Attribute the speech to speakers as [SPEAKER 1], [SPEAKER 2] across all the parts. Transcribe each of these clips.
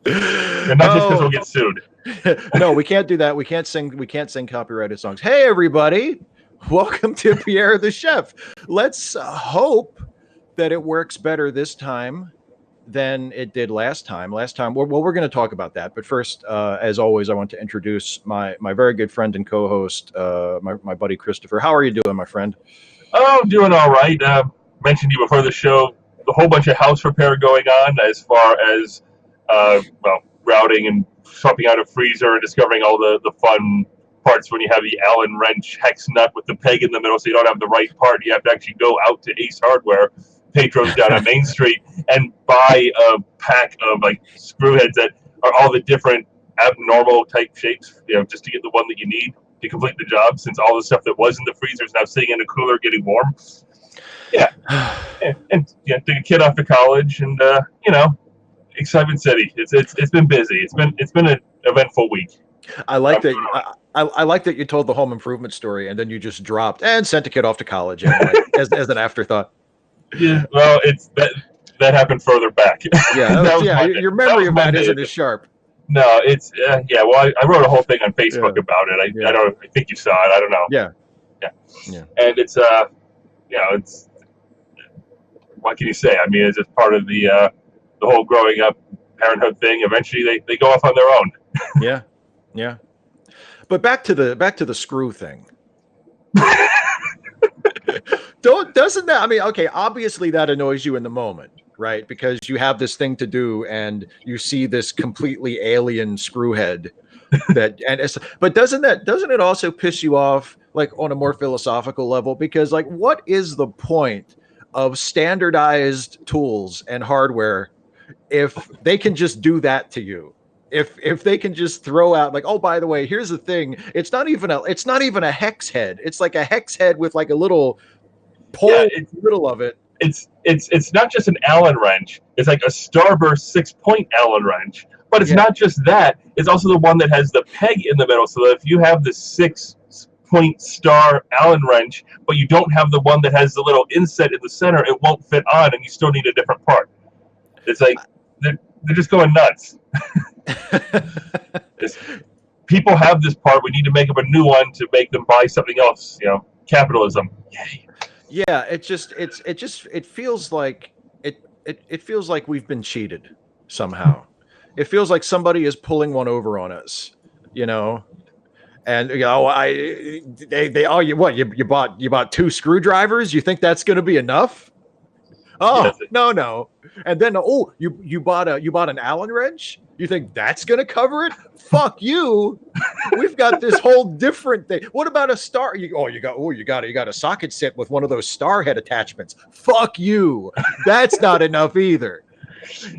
[SPEAKER 1] And not just because we'll get sued.
[SPEAKER 2] No, we can't do that. We can't sing copyrighted songs. Hey, everybody. Welcome to Pierre the Chef. Let's hope that it works better this time than it did last time. Last time, well, we're going to talk about that. But first, as always, I want to introduce my very good friend and co-host, my buddy Christopher. How are you doing, my friend?
[SPEAKER 1] Oh, I'm doing all right. Mentioned you before the show, a whole bunch of house repair going on as far as, routing and swapping out a freezer and discovering all the fun parts when you have the Allen wrench hex nut with the peg in the middle, so you don't have the right part. You have to actually go out to Ace Hardware, Pedro's down on Main Street, and buy a pack of like screw heads that are all the different abnormal type shapes, just to get the one that you need to complete the job, since all the stuff that was in the freezer is now sitting in a cooler getting warm. Yeah. and take a kid off to college, and Excitement City. It's been busy. It's been an eventful week.
[SPEAKER 2] I like that. I like that you told the home improvement story and then you just dropped and sent a kid off to college anyway, as an afterthought.
[SPEAKER 1] Yeah, well, it's that happened further back.
[SPEAKER 2] Yeah, your memory of that isn't as sharp.
[SPEAKER 1] No, it's Well, I wrote a whole thing on Facebook about it. I think you saw it. I don't know.
[SPEAKER 2] Yeah.
[SPEAKER 1] And it's it's, what can you say? I mean, it's just part of the whole growing up parenthood thing. Eventually, they go off on their own.
[SPEAKER 2] Yeah. But back to the screw thing. Doesn't that? I mean, okay, obviously that annoys you in the moment, right? Because you have this thing to do and you see this completely alien screw head but doesn't it also piss you off, like, on a more philosophical level? Because, like, what is the point of standardized tools and hardware if they can just do that to you? If they can just throw out, like, oh, by the way, here's the thing, it's not even a hex head. It's like a hex head with like a little pole in the middle of it.
[SPEAKER 1] It's not just an Allen wrench. It's like a Starburst 6-point Allen wrench. But it's not just that. It's also the one that has the peg in the middle. So that if you have the 6-point star Allen wrench, but you don't have the one that has the little inset in the center, it won't fit on, and you still need a different part. It's like they're just going nuts. People have this part. We need to make up a new one to make them buy something else. Capitalism. Yay.
[SPEAKER 2] Yeah, it feels like it feels like we've been cheated somehow. It feels like somebody is pulling one over on us, And you bought 2 screwdrivers? You think that's going to be enough? Oh, no. And then you bought an Allen wrench? You think that's going to cover it? Fuck you. We've got this whole different thing. What about a star? You got a socket set with one of those star head attachments. Fuck you. That's not enough either.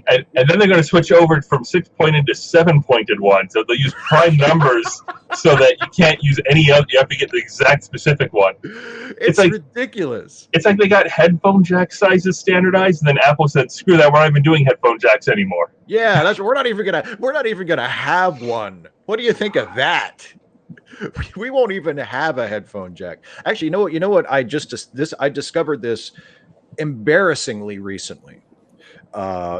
[SPEAKER 1] And then they're going to switch over from 6-pointed to 7-pointed ones. So they'll use prime numbers so that you can't use any of. You have to get the exact specific one.
[SPEAKER 2] It's like ridiculous.
[SPEAKER 1] It's like they got headphone jack sizes standardized, and then Apple said, "Screw that, we're not even doing headphone jacks anymore."
[SPEAKER 2] Yeah, we're not even gonna have one. What do you think of that? We won't even have a headphone jack. Actually, you know what? I discovered this embarrassingly recently.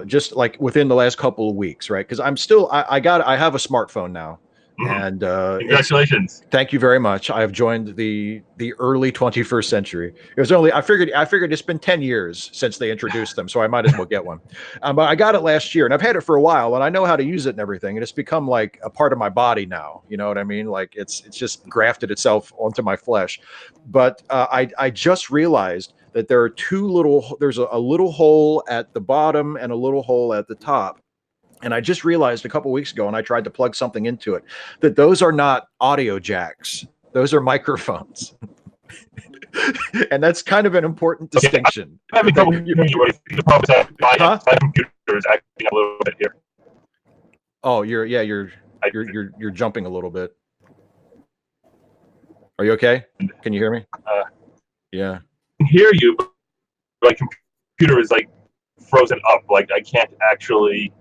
[SPEAKER 2] Just like within the last couple of weeks, right? Because I have a smartphone now, and
[SPEAKER 1] congratulations!
[SPEAKER 2] Thank you very much. I have joined the early 21st century. It was I figured it's been 10 years since they introduced them, so I might as well get one. But I got it last year, and I've had it for a while, and I know how to use it and everything, and it's become like a part of my body now. You know what I mean? Like it's just grafted itself onto my flesh. But I just realized that there's a little hole at the bottom and a little hole at the top. And I just realized a couple weeks ago, and I tried to plug something into it, that those are not audio jacks. Those are microphones. And that's kind of an important distinction.
[SPEAKER 1] I'm having trouble hearing you. The problem is that my computer is acting a little bit here.
[SPEAKER 2] Oh, you're jumping a little bit. Are you okay? Can you hear me? Yeah.
[SPEAKER 1] I can hear you, but my computer is like frozen up. Like I can't actually.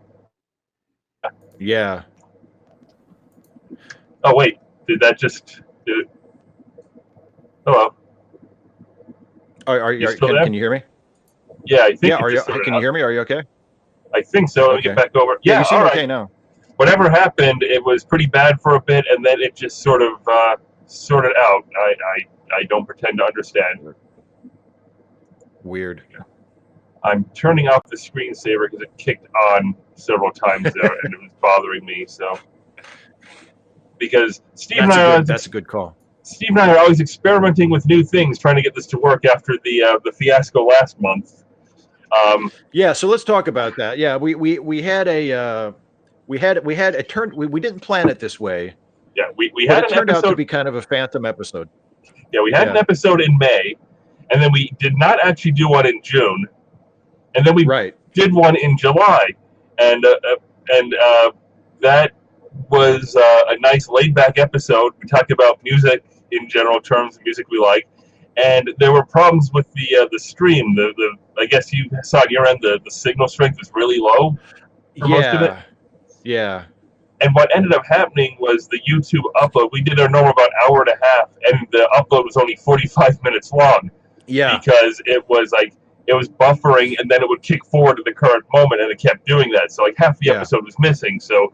[SPEAKER 2] Yeah.
[SPEAKER 1] Oh wait, did it? Hello.
[SPEAKER 2] Are you still there? Can you hear me?
[SPEAKER 1] Yeah, I think.
[SPEAKER 2] Yeah. Can you hear me? Are you okay?
[SPEAKER 1] I think so. Let me get back over.
[SPEAKER 2] Yeah, you seem okay now.
[SPEAKER 1] whatever happened, it was pretty bad for a bit, and then it just sort of sorted out. I don't pretend to understand.
[SPEAKER 2] Weird.
[SPEAKER 1] I'm turning off the screensaver because it kicked on several times there, and it was bothering me. So, because
[SPEAKER 2] That's a good call.
[SPEAKER 1] Steve and I are always experimenting with new things, trying to get this to work after the fiasco last month.
[SPEAKER 2] Yeah, so let's talk about that. Yeah, we had a turn. We didn't plan it this way.
[SPEAKER 1] Yeah, we had
[SPEAKER 2] it turned out to be kind of a phantom episode.
[SPEAKER 1] Yeah, we had an episode in May, and then we did not actually do one in June, and then we did one in July, and that was a nice laid-back episode. We talked about music in general terms, music we like, and there were problems with the stream. The I guess you saw on your end the signal strength was really low for most of it.
[SPEAKER 2] Yeah.
[SPEAKER 1] And what ended up happening was the YouTube upload. We did our normal about hour and a half, and the upload was only 45 minutes long.
[SPEAKER 2] Yeah.
[SPEAKER 1] Because it was buffering, and then it would kick forward to the current moment, and it kept doing that. So half the episode was missing. So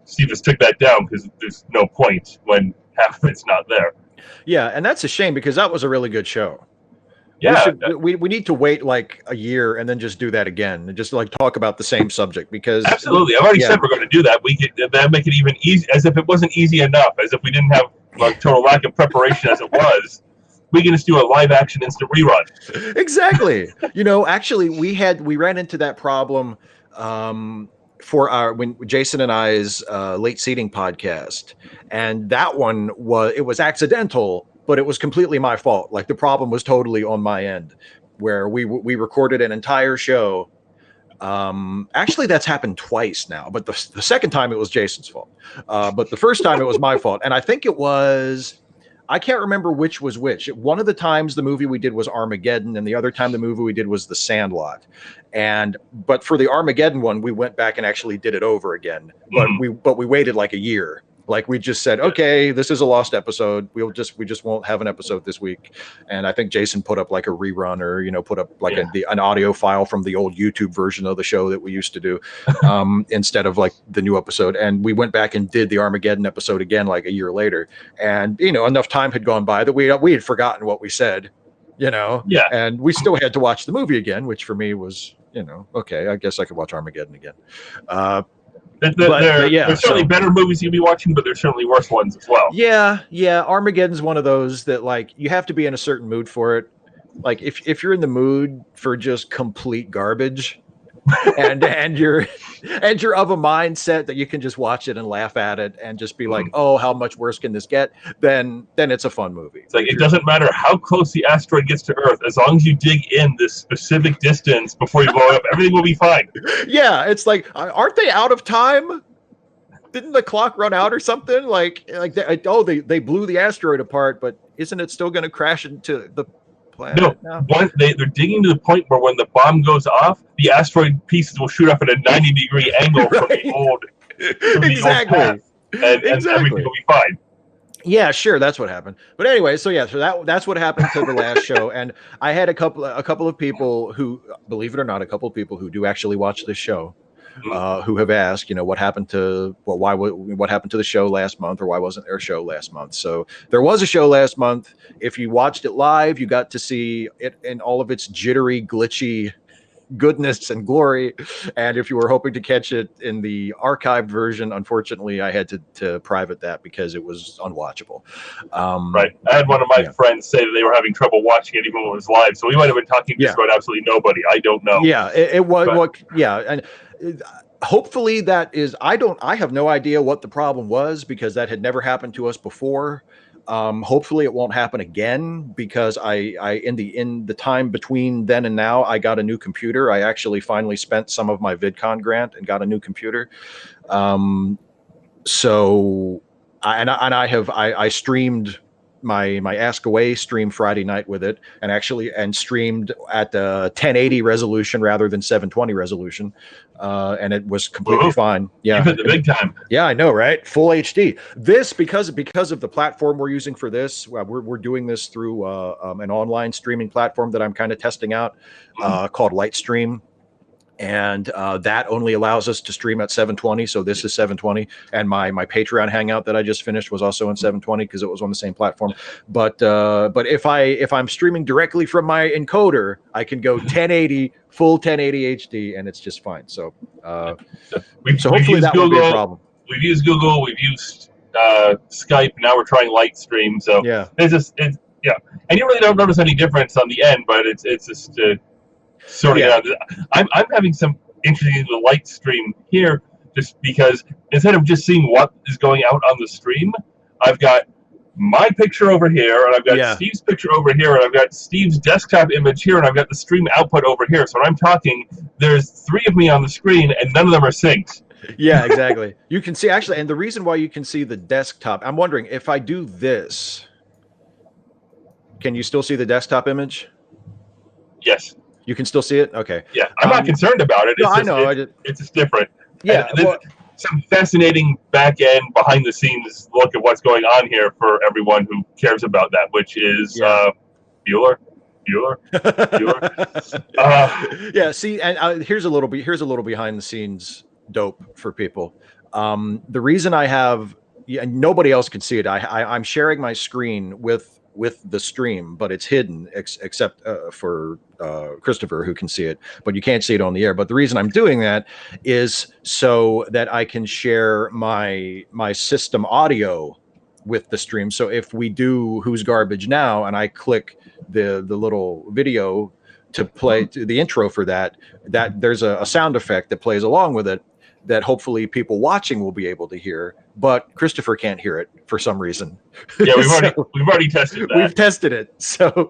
[SPEAKER 1] Steve just took that down because there's no point when half of it's not there.
[SPEAKER 2] Yeah, and that's a shame because that was a really good show.
[SPEAKER 1] Yeah,
[SPEAKER 2] we need to wait like a year and then just do that again and just like talk about the same subject because
[SPEAKER 1] absolutely. I've already said we're going to do that. We could that make it even easy, as if it wasn't easy enough, as if we didn't have a total lack of preparation as it was. We can just do a live action instant rerun.
[SPEAKER 2] Exactly. Actually, we ran into that problem for when Jason and I's late seating podcast, and that one was accidental. But it was completely my fault. Like the problem was totally on my end, where we recorded an entire show. Actually, that's happened twice now. But the second time it was Jason's fault. But the first time it was my fault, and I think it was. I can't remember which was which. One of the times the movie we did was Armageddon, and the other time the movie we did was The Sandlot. But for the Armageddon one, we went back and actually did it over again. But we waited like a year. Like we just said, okay, this is a lost episode. We just won't have an episode this week. And I think Jason put up like a rerun or, put up like an audio file from the old YouTube version of the show that we used to do instead of like the new episode. And we went back and did the Armageddon episode again, like a year later. And, enough time had gone by that we had forgotten what we said, and we still had to watch the movie again, which for me was, okay, I guess I could watch Armageddon again.
[SPEAKER 1] There's certainly better movies you'll be watching, but there's certainly worse ones as well.
[SPEAKER 2] Yeah. Armageddon's one of those that like you have to be in a certain mood for it. Like if you're in the mood for just complete garbage, and you're of a mindset that you can just watch it and laugh at it and just be like, oh, how much worse can this get? Then it's a fun movie.
[SPEAKER 1] It's like it doesn't matter how close the asteroid gets to Earth, as long as you dig in this specific distance before you blow it up, everything will be fine.
[SPEAKER 2] Yeah, it's like, aren't they out of time? Didn't the clock run out or something? They blew the asteroid apart, but isn't it still going to crash into the planet? No.
[SPEAKER 1] They're digging to the point where when the bomb goes off, the asteroid pieces will shoot up at a 90-degree angle from the old
[SPEAKER 2] exactly.
[SPEAKER 1] Old path, and everything will be fine.
[SPEAKER 2] Yeah, sure, that's what happened. But anyway, so that's what happened to the last show, and I had a couple of people who, believe it or not, who do actually watch this show. Who have asked, what happened to what happened to the show last month, or why wasn't there a show last month? So there was a show last month. If you watched it live, you got to see it in all of its jittery, glitchy goodness and glory. And if you were hoping to catch it in the archived version, unfortunately, I had to private that because it was unwatchable.
[SPEAKER 1] Right. I had one of my friends say that they were having trouble watching it even when it was live. So we might have been talking just about absolutely nobody. I don't know.
[SPEAKER 2] Yeah, it was. And hopefully that is. I have no idea what the problem was because that had never happened to us before. Hopefully it won't happen again because I in the time between then and now I got a new computer. I actually finally spent some of my VidCon grant and got a new computer. So I streamed my Ask Away stream Friday night with it and streamed at the 1080 resolution rather than 720 resolution. And it was completely fine. Yeah.
[SPEAKER 1] You hit the big time.
[SPEAKER 2] Yeah, I know, right? Full HD. This, because of the platform we're using for this, we're doing this through an online streaming platform that I'm kind of testing out called Lightstream. And that only allows us to stream at 720. So this is 720, and my Patreon hangout that I just finished was also in 720 because it was on the same platform. But if I'm streaming directly from my encoder, I can go 1080 full 1080 HD, and it's just fine. So hopefully that won't be a problem.
[SPEAKER 1] We've used Google, we've used Skype. Now we're trying Lightstream. So
[SPEAKER 2] yeah,
[SPEAKER 1] and you really don't notice any difference on the end, but it's just. Sorting it out. I'm having some interesting with Lightstream here, just because instead of just seeing what is going out on the stream, I've got my picture over here, and I've got Steve's picture over here, and I've got Steve's desktop image here, and I've got the stream output over here. So when I'm talking, there's 3 of me on the screen, and none of them are synced.
[SPEAKER 2] Yeah, exactly. You can see actually, and the reason why you can see the desktop, I'm wondering if I do this, can you still see the desktop image?
[SPEAKER 1] Yes.
[SPEAKER 2] You can still see it? Okay.
[SPEAKER 1] Yeah, I'm not concerned about it.
[SPEAKER 2] No, I know.
[SPEAKER 1] It's just different.
[SPEAKER 2] Yeah.
[SPEAKER 1] Some fascinating back end, behind the scenes look at what's going on here for everyone who cares about that, which is Bueller.
[SPEAKER 2] Yeah. See, and here's a little behind the scenes dope for people. The reason I have, and nobody else can see it. I'm sharing my screen with the stream, but it's hidden except for Christopher, who can see it, but you can't see it on the air. But the reason I'm doing that is so that I can share my system audio with the stream. So if we do Who's Garbage Now, and I click the little video to play the intro for that there's a sound effect that plays along with it that hopefully people watching will be able to hear, but Christopher can't hear it for some reason.
[SPEAKER 1] Yeah, we've already tested that.
[SPEAKER 2] We've tested it. So,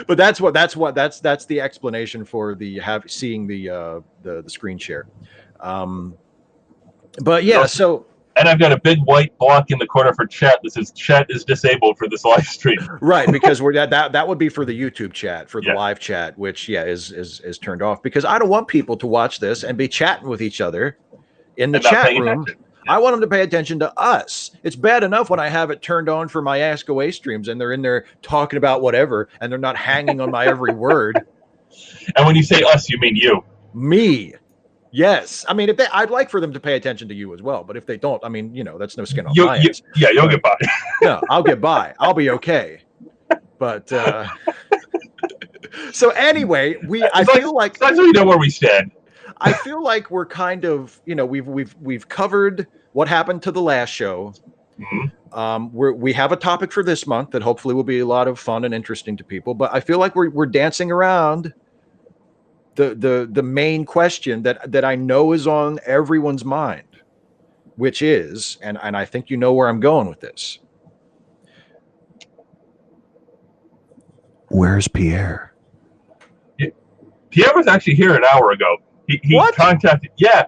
[SPEAKER 2] but that's the explanation for seeing the screen share. But yeah, so.
[SPEAKER 1] And I've got a big white block in the corner for chat that says chat is disabled for this live stream.
[SPEAKER 2] Right, because that would be for the YouTube chat, for the live chat, which is turned off, because I don't want people to watch this and be chatting with each other in the chat room. I want them to pay attention to us. It's bad enough when I have it turned on for my Ask Away streams and they're in there talking about whatever and they're not hanging on my every word.
[SPEAKER 1] And when you say us, you mean you.
[SPEAKER 2] Me. Yes. I mean, I'd like for them to pay attention to you as well, but if they don't, I mean, that's no skin off my ass.
[SPEAKER 1] Yeah, you'll get by.
[SPEAKER 2] No, I'll get by. I'll be okay. But so anyway, I feel like
[SPEAKER 1] that's how you know where we stand.
[SPEAKER 2] I feel like we're kind of, we've covered what happened to the last show. Mm-hmm. We have a topic for this month that hopefully will be a lot of fun and interesting to people. But I feel like we're dancing around the main question that I know is on everyone's mind, which is, and I think you know where I'm going with this. Where's Pierre?
[SPEAKER 1] Pierre was actually here an hour ago. He contacted. Yeah,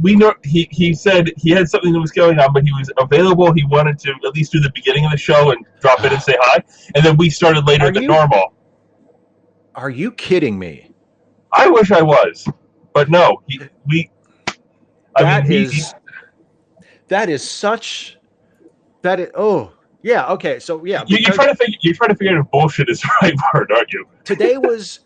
[SPEAKER 1] we know. He said he had something that was going on, but he was available. He wanted to at least do the beginning of the show and drop in and say hi, and then we started later than normal.
[SPEAKER 2] Are you kidding me?
[SPEAKER 1] I wish I was, but no.
[SPEAKER 2] Oh yeah, okay. So yeah,
[SPEAKER 1] you're trying to figure out if bullshit is the right word, aren't you?
[SPEAKER 2] Today was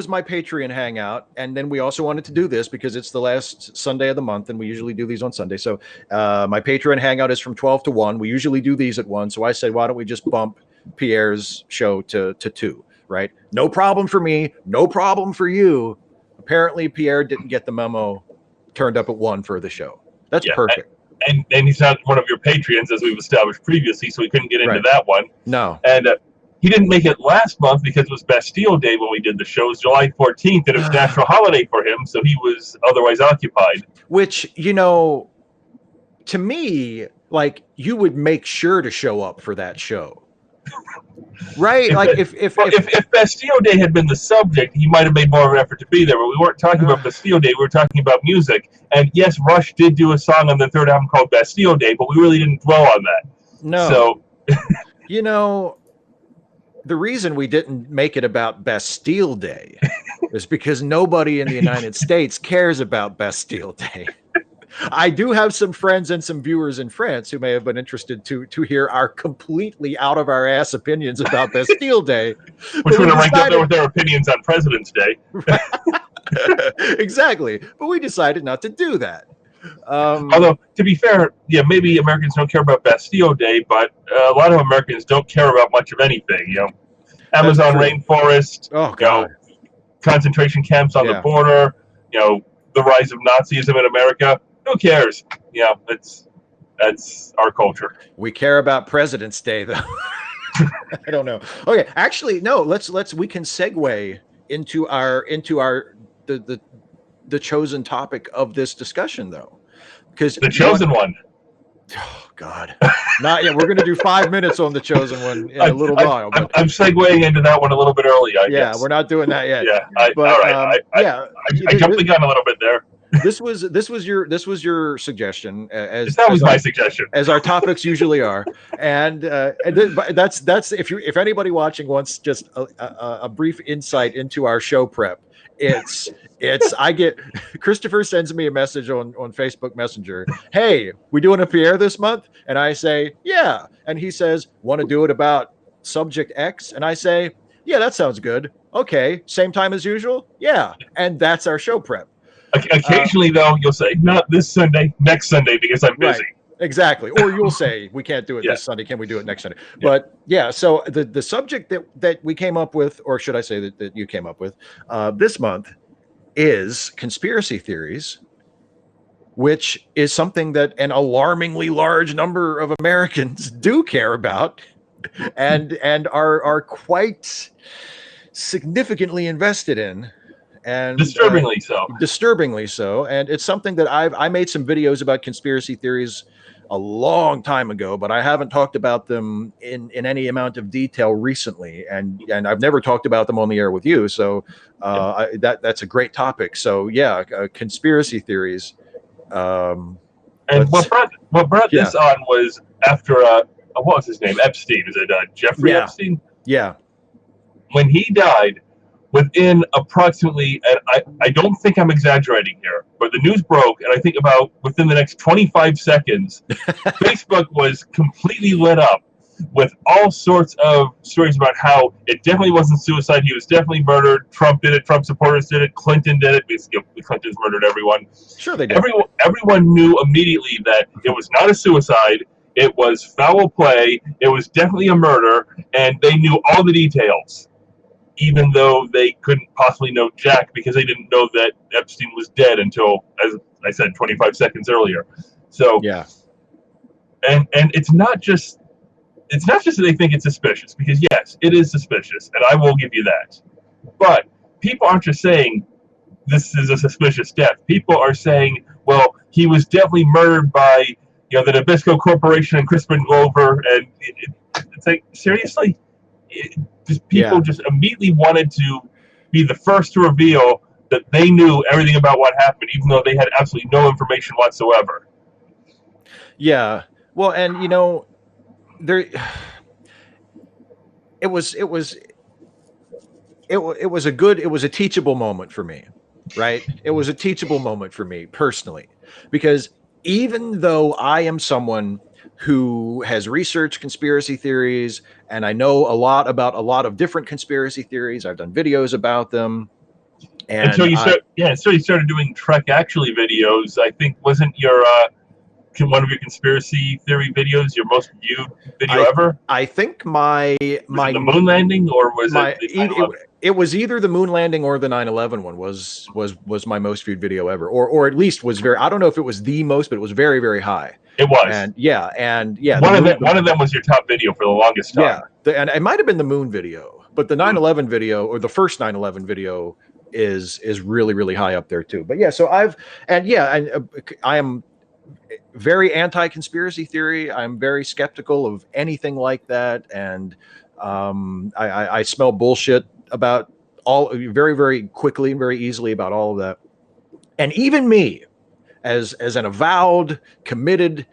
[SPEAKER 2] my Patreon hangout, and then we also wanted to do this because it's the last Sunday of the month, and we usually do these on Sunday. So my Patreon hangout is from 12 to 1. We usually do these at 1, so I said, why don't we just bump Pierre's show to 2, right? No problem for me, no problem for you. Apparently, Pierre didn't get the memo, turned up at 1 for the show. That's perfect.
[SPEAKER 1] And he's not one of your Patreons, as we've established previously, so we couldn't get into that one.
[SPEAKER 2] No.
[SPEAKER 1] And he didn't make it last month because it was Bastille Day when we did the show. It was July 14th, and it was national holiday for him, so he was otherwise occupied.
[SPEAKER 2] Which, to me, like, you would make sure to show up for that show. Right?
[SPEAKER 1] If Bastille Day had been the subject, he might have made more of an effort to be there, but we weren't talking about Bastille Day, we were talking about music. And yes, Rush did do a song on the third album called Bastille Day, but we really didn't dwell on that.
[SPEAKER 2] No. So the reason we didn't make it about Bastille Day is because nobody in the United States cares about Bastille Day. I do have some friends and some viewers in France who may have been interested to hear our completely out of our ass opinions about Bastille Day.
[SPEAKER 1] Which would have ranked up there with their opinions on President's Day.
[SPEAKER 2] Exactly. But we decided not to do that.
[SPEAKER 1] Although, to be fair, yeah, maybe Americans don't care about Bastille Day, but a lot of Americans don't care about much of anything. Amazon rainforest,
[SPEAKER 2] oh God,
[SPEAKER 1] concentration camps on the
[SPEAKER 2] yeah.
[SPEAKER 1] border, the rise of Nazism in America. Who cares? That's our culture.
[SPEAKER 2] We care about President's Day, though. I don't know. Okay, actually, no. We can segue into the chosen topic of this discussion, though, because
[SPEAKER 1] the chosen one.
[SPEAKER 2] Oh God, not yet. We're going to do 5 minutes on the chosen one in a little while. But
[SPEAKER 1] I'm segueing into that one a little bit early. I guess.
[SPEAKER 2] We're not doing that yet.
[SPEAKER 1] Yeah, all right. I jumped the gun a little bit there.
[SPEAKER 2] This was your suggestion, as
[SPEAKER 1] that was my suggestion,
[SPEAKER 2] as our topics usually are, and that's if anybody watching wants just a brief insight into our show prep. It's I get Christopher sends me a message on Facebook Messenger. Hey, we doing a Pierre this month? And I say, yeah. And he says, want to do it about subject X? And I say, yeah, that sounds good. Okay, same time as usual? Yeah. And that's our show prep.
[SPEAKER 1] Occasionally, though, you'll say, not this Sunday, next Sunday, because I'm busy.
[SPEAKER 2] Right. Exactly. Or you'll say, we can't do it this Sunday. Can we do it next Sunday? Yeah. But yeah, so the subject that we came up with, or should I say that you came up with this month, is conspiracy theories, which is something that an alarmingly large number of Americans do care about and are quite significantly invested in. And
[SPEAKER 1] disturbingly
[SPEAKER 2] so. And it's something that I made some videos about conspiracy theories a long time ago, but I haven't talked about them in any amount of detail recently. And I've never talked about them on the air with you. So that's a great topic. So yeah, conspiracy theories.
[SPEAKER 1] And what brought this on was after what was his name? Epstein. Is it Jeffrey Epstein?
[SPEAKER 2] Yeah.
[SPEAKER 1] When he died, within approximately, and I don't think I'm exaggerating here, but the news broke, and I think about within the next 25 seconds, Facebook was completely lit up with all sorts of stories about how it definitely wasn't suicide. He was definitely murdered. Trump did it. Trump supporters did it. Clinton did it. Basically, the Clintons murdered everyone.
[SPEAKER 2] Sure, they did.
[SPEAKER 1] Everyone knew immediately that it was not a suicide. It was foul play. It was definitely a murder, and they knew all the details, even though they couldn't possibly know jack because they didn't know that Epstein was dead until, as I said, 25 seconds earlier. So
[SPEAKER 2] yeah,
[SPEAKER 1] and it's not just that they think it's suspicious, because yes, it is suspicious, and I will give you that. But people aren't just saying this is a suspicious death. People are saying, well, he was definitely murdered by the Nabisco Corporation and Crispin Glover, and it's like, seriously. People just immediately wanted to be the first to reveal that they knew everything about what happened, even though they had absolutely no information whatsoever.
[SPEAKER 2] Yeah. Well, and there, it was a teachable moment for me, right? It was a teachable moment for me personally, because even though I am someone who has researched conspiracy theories, and I know a lot about a lot of different conspiracy theories. I've done videos about them. And
[SPEAKER 1] until you started doing Trek Actually videos. I think wasn't your one of your conspiracy theory videos your most viewed video ever?
[SPEAKER 2] I think my
[SPEAKER 1] the moon landing, or was
[SPEAKER 2] it was either the moon landing or the 9/11 one was my most viewed video ever, or at least was very. I don't know if it was the most, but it was very, very high.
[SPEAKER 1] It was,
[SPEAKER 2] and yeah.
[SPEAKER 1] One of them was your top video for the longest time.
[SPEAKER 2] Yeah, and it might have been the moon video, but the 9/11 video, or the first 9/11 video, is really, really high up there too. But yeah, so I am very anti-conspiracy theory. I'm very skeptical of anything like that, and I smell bullshit about all very, very quickly and very easily about all of that. And even me, as an avowed, committed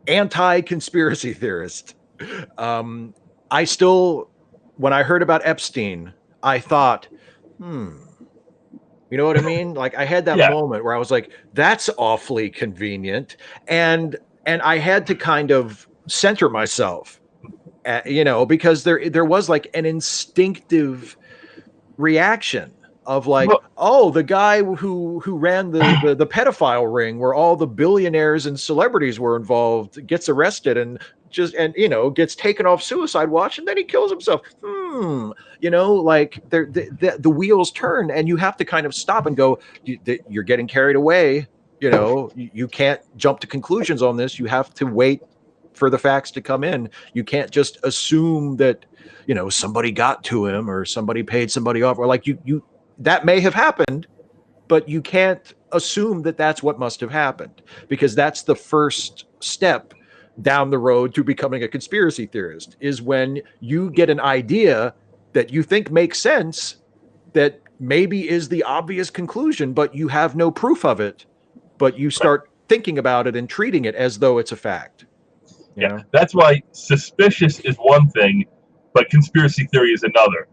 [SPEAKER 2] anti-conspiracy theorist, I still, when I heard about Epstein, I thought, you know what I mean? Like, I had that moment where I was like, that's awfully convenient. And I had to kind of center myself, because there was like an instinctive reaction of like,
[SPEAKER 1] Well,
[SPEAKER 2] oh, the guy who ran the pedophile ring where all the billionaires and celebrities were involved gets arrested and gets taken off suicide watch, and then he kills himself. Like the wheels turn, and you have to kind of stop and go, you're getting carried away. You can't jump to conclusions on this. You have to wait for the facts to come in. You can't just assume that somebody got to him or somebody paid somebody off, or like you that may have happened, but you can't assume that that's what must have happened, because that's the first step down the road to becoming a conspiracy theorist, is when you get an idea that you think makes sense, that maybe is the obvious conclusion, but you have no proof of it, but you start thinking about it and treating it as though it's a fact.
[SPEAKER 1] Yeah, that's why suspicious is one thing, but conspiracy theory is another.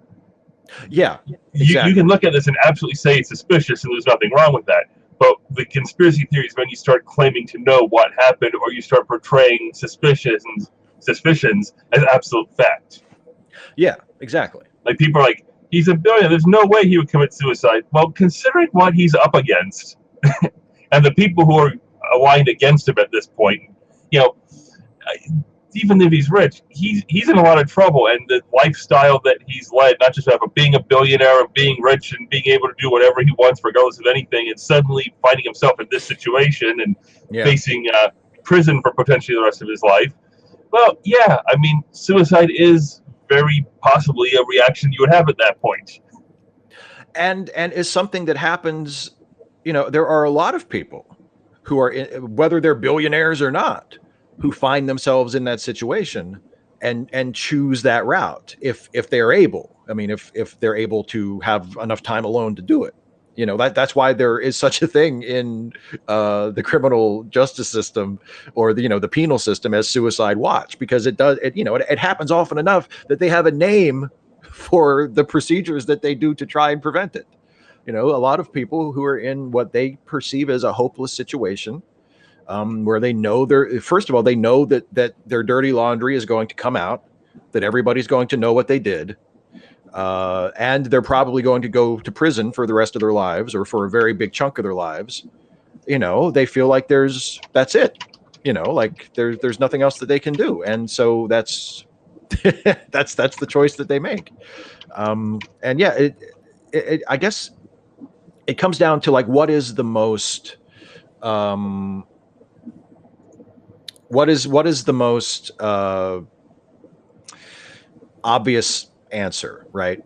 [SPEAKER 2] Yeah, exactly.
[SPEAKER 1] You can look at this and absolutely say it's suspicious, and there's nothing wrong with that. But the conspiracy theory is when you start claiming to know what happened, or you start portraying suspicions as absolute fact.
[SPEAKER 2] Yeah, exactly.
[SPEAKER 1] Like, people are like, he's a billionaire, there's no way he would commit suicide. Well, considering what he's up against, and the people who are aligned against him at this point, even if he's rich, he's in a lot of trouble, and the lifestyle that he's led, not just of being a billionaire, of being rich and being able to do whatever he wants regardless of anything, and suddenly finding himself in this situation and facing prison for potentially the rest of his life. Well, yeah, I mean, suicide is very possibly a reaction you would have at that point.
[SPEAKER 2] And is something that happens, there are a lot of people who are, whether they're billionaires or not, who find themselves in that situation and choose that route if they're able. I mean, if they're able to have enough time alone to do it. That's why there is such a thing in the criminal justice system, or the penal system, as suicide watch, because it happens often enough that they have a name for the procedures that they do to try and prevent it. A lot of people who are in what they perceive as a hopeless situation, where they know first of all, they know that their dirty laundry is going to come out, that everybody's going to know what they did, and they're probably going to go to prison for the rest of their lives, or for a very big chunk of their lives. They feel like that's it. Like there's nothing else that they can do, and so that's that's the choice that they make. And yeah, I guess it comes down to like, what is the most what is the most obvious answer, right?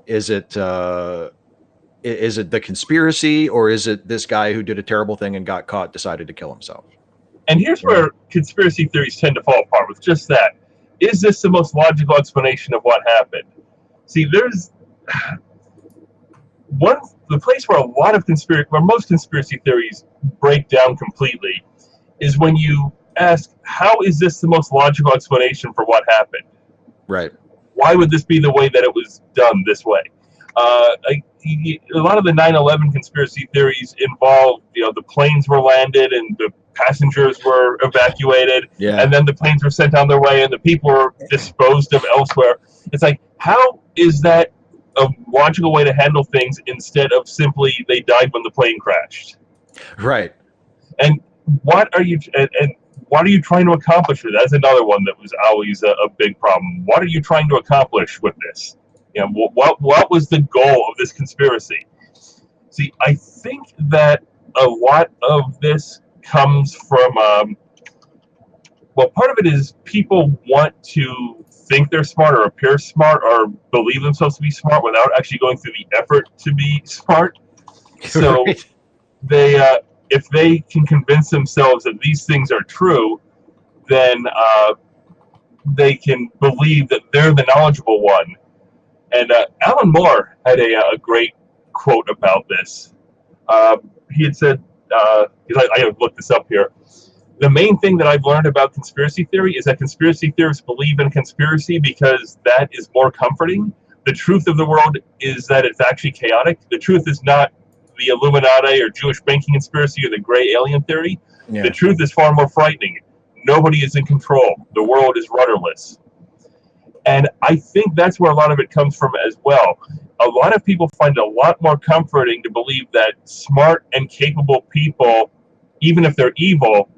[SPEAKER 2] Is it the conspiracy, or is it this guy who did a terrible thing and got caught, decided to kill himself? And
[SPEAKER 1] here's where conspiracy theories tend to fall apart, with just that. Is this the most logical explanation of what happened? See, there's the place where most conspiracy theories break down completely is when you ask, how is this the most logical explanation for what happened?
[SPEAKER 2] Right.
[SPEAKER 1] Why would this be the way that it was done this way? A lot of the 9/11 conspiracy theories involve, the planes were landed and the passengers were evacuated, and then the planes were sent on their way and the people were disposed of elsewhere. It's like, how is that a logical way to handle things, instead of simply they died when the plane crashed?
[SPEAKER 2] Right.
[SPEAKER 1] And what are you trying to accomplish with that? That's another one that was always a big problem. What are you trying to accomplish with this? What was the goal of this conspiracy? See, I think that a lot of this comes from, part of it is people want to think they're smart, or appear smart, or believe themselves to be smart without actually going through the effort to be smart. So they, if they can convince themselves that these things are true, then they can believe that they're the knowledgeable one. And Alan Moore had a great quote about this. He had said, I have to look this up here. The main thing that I've learned about conspiracy theory is that conspiracy theorists believe in conspiracy because that is more comforting. The truth of the world is that it's actually chaotic. The truth is not the Illuminati or Jewish banking conspiracy or the gray alien theory. Yeah. The truth is far more frightening. Nobody is in control. The world is rudderless. And I think that's where a lot of it comes from as well. A lot of people find it a lot more comforting to believe that smart and capable people, even if they're evil,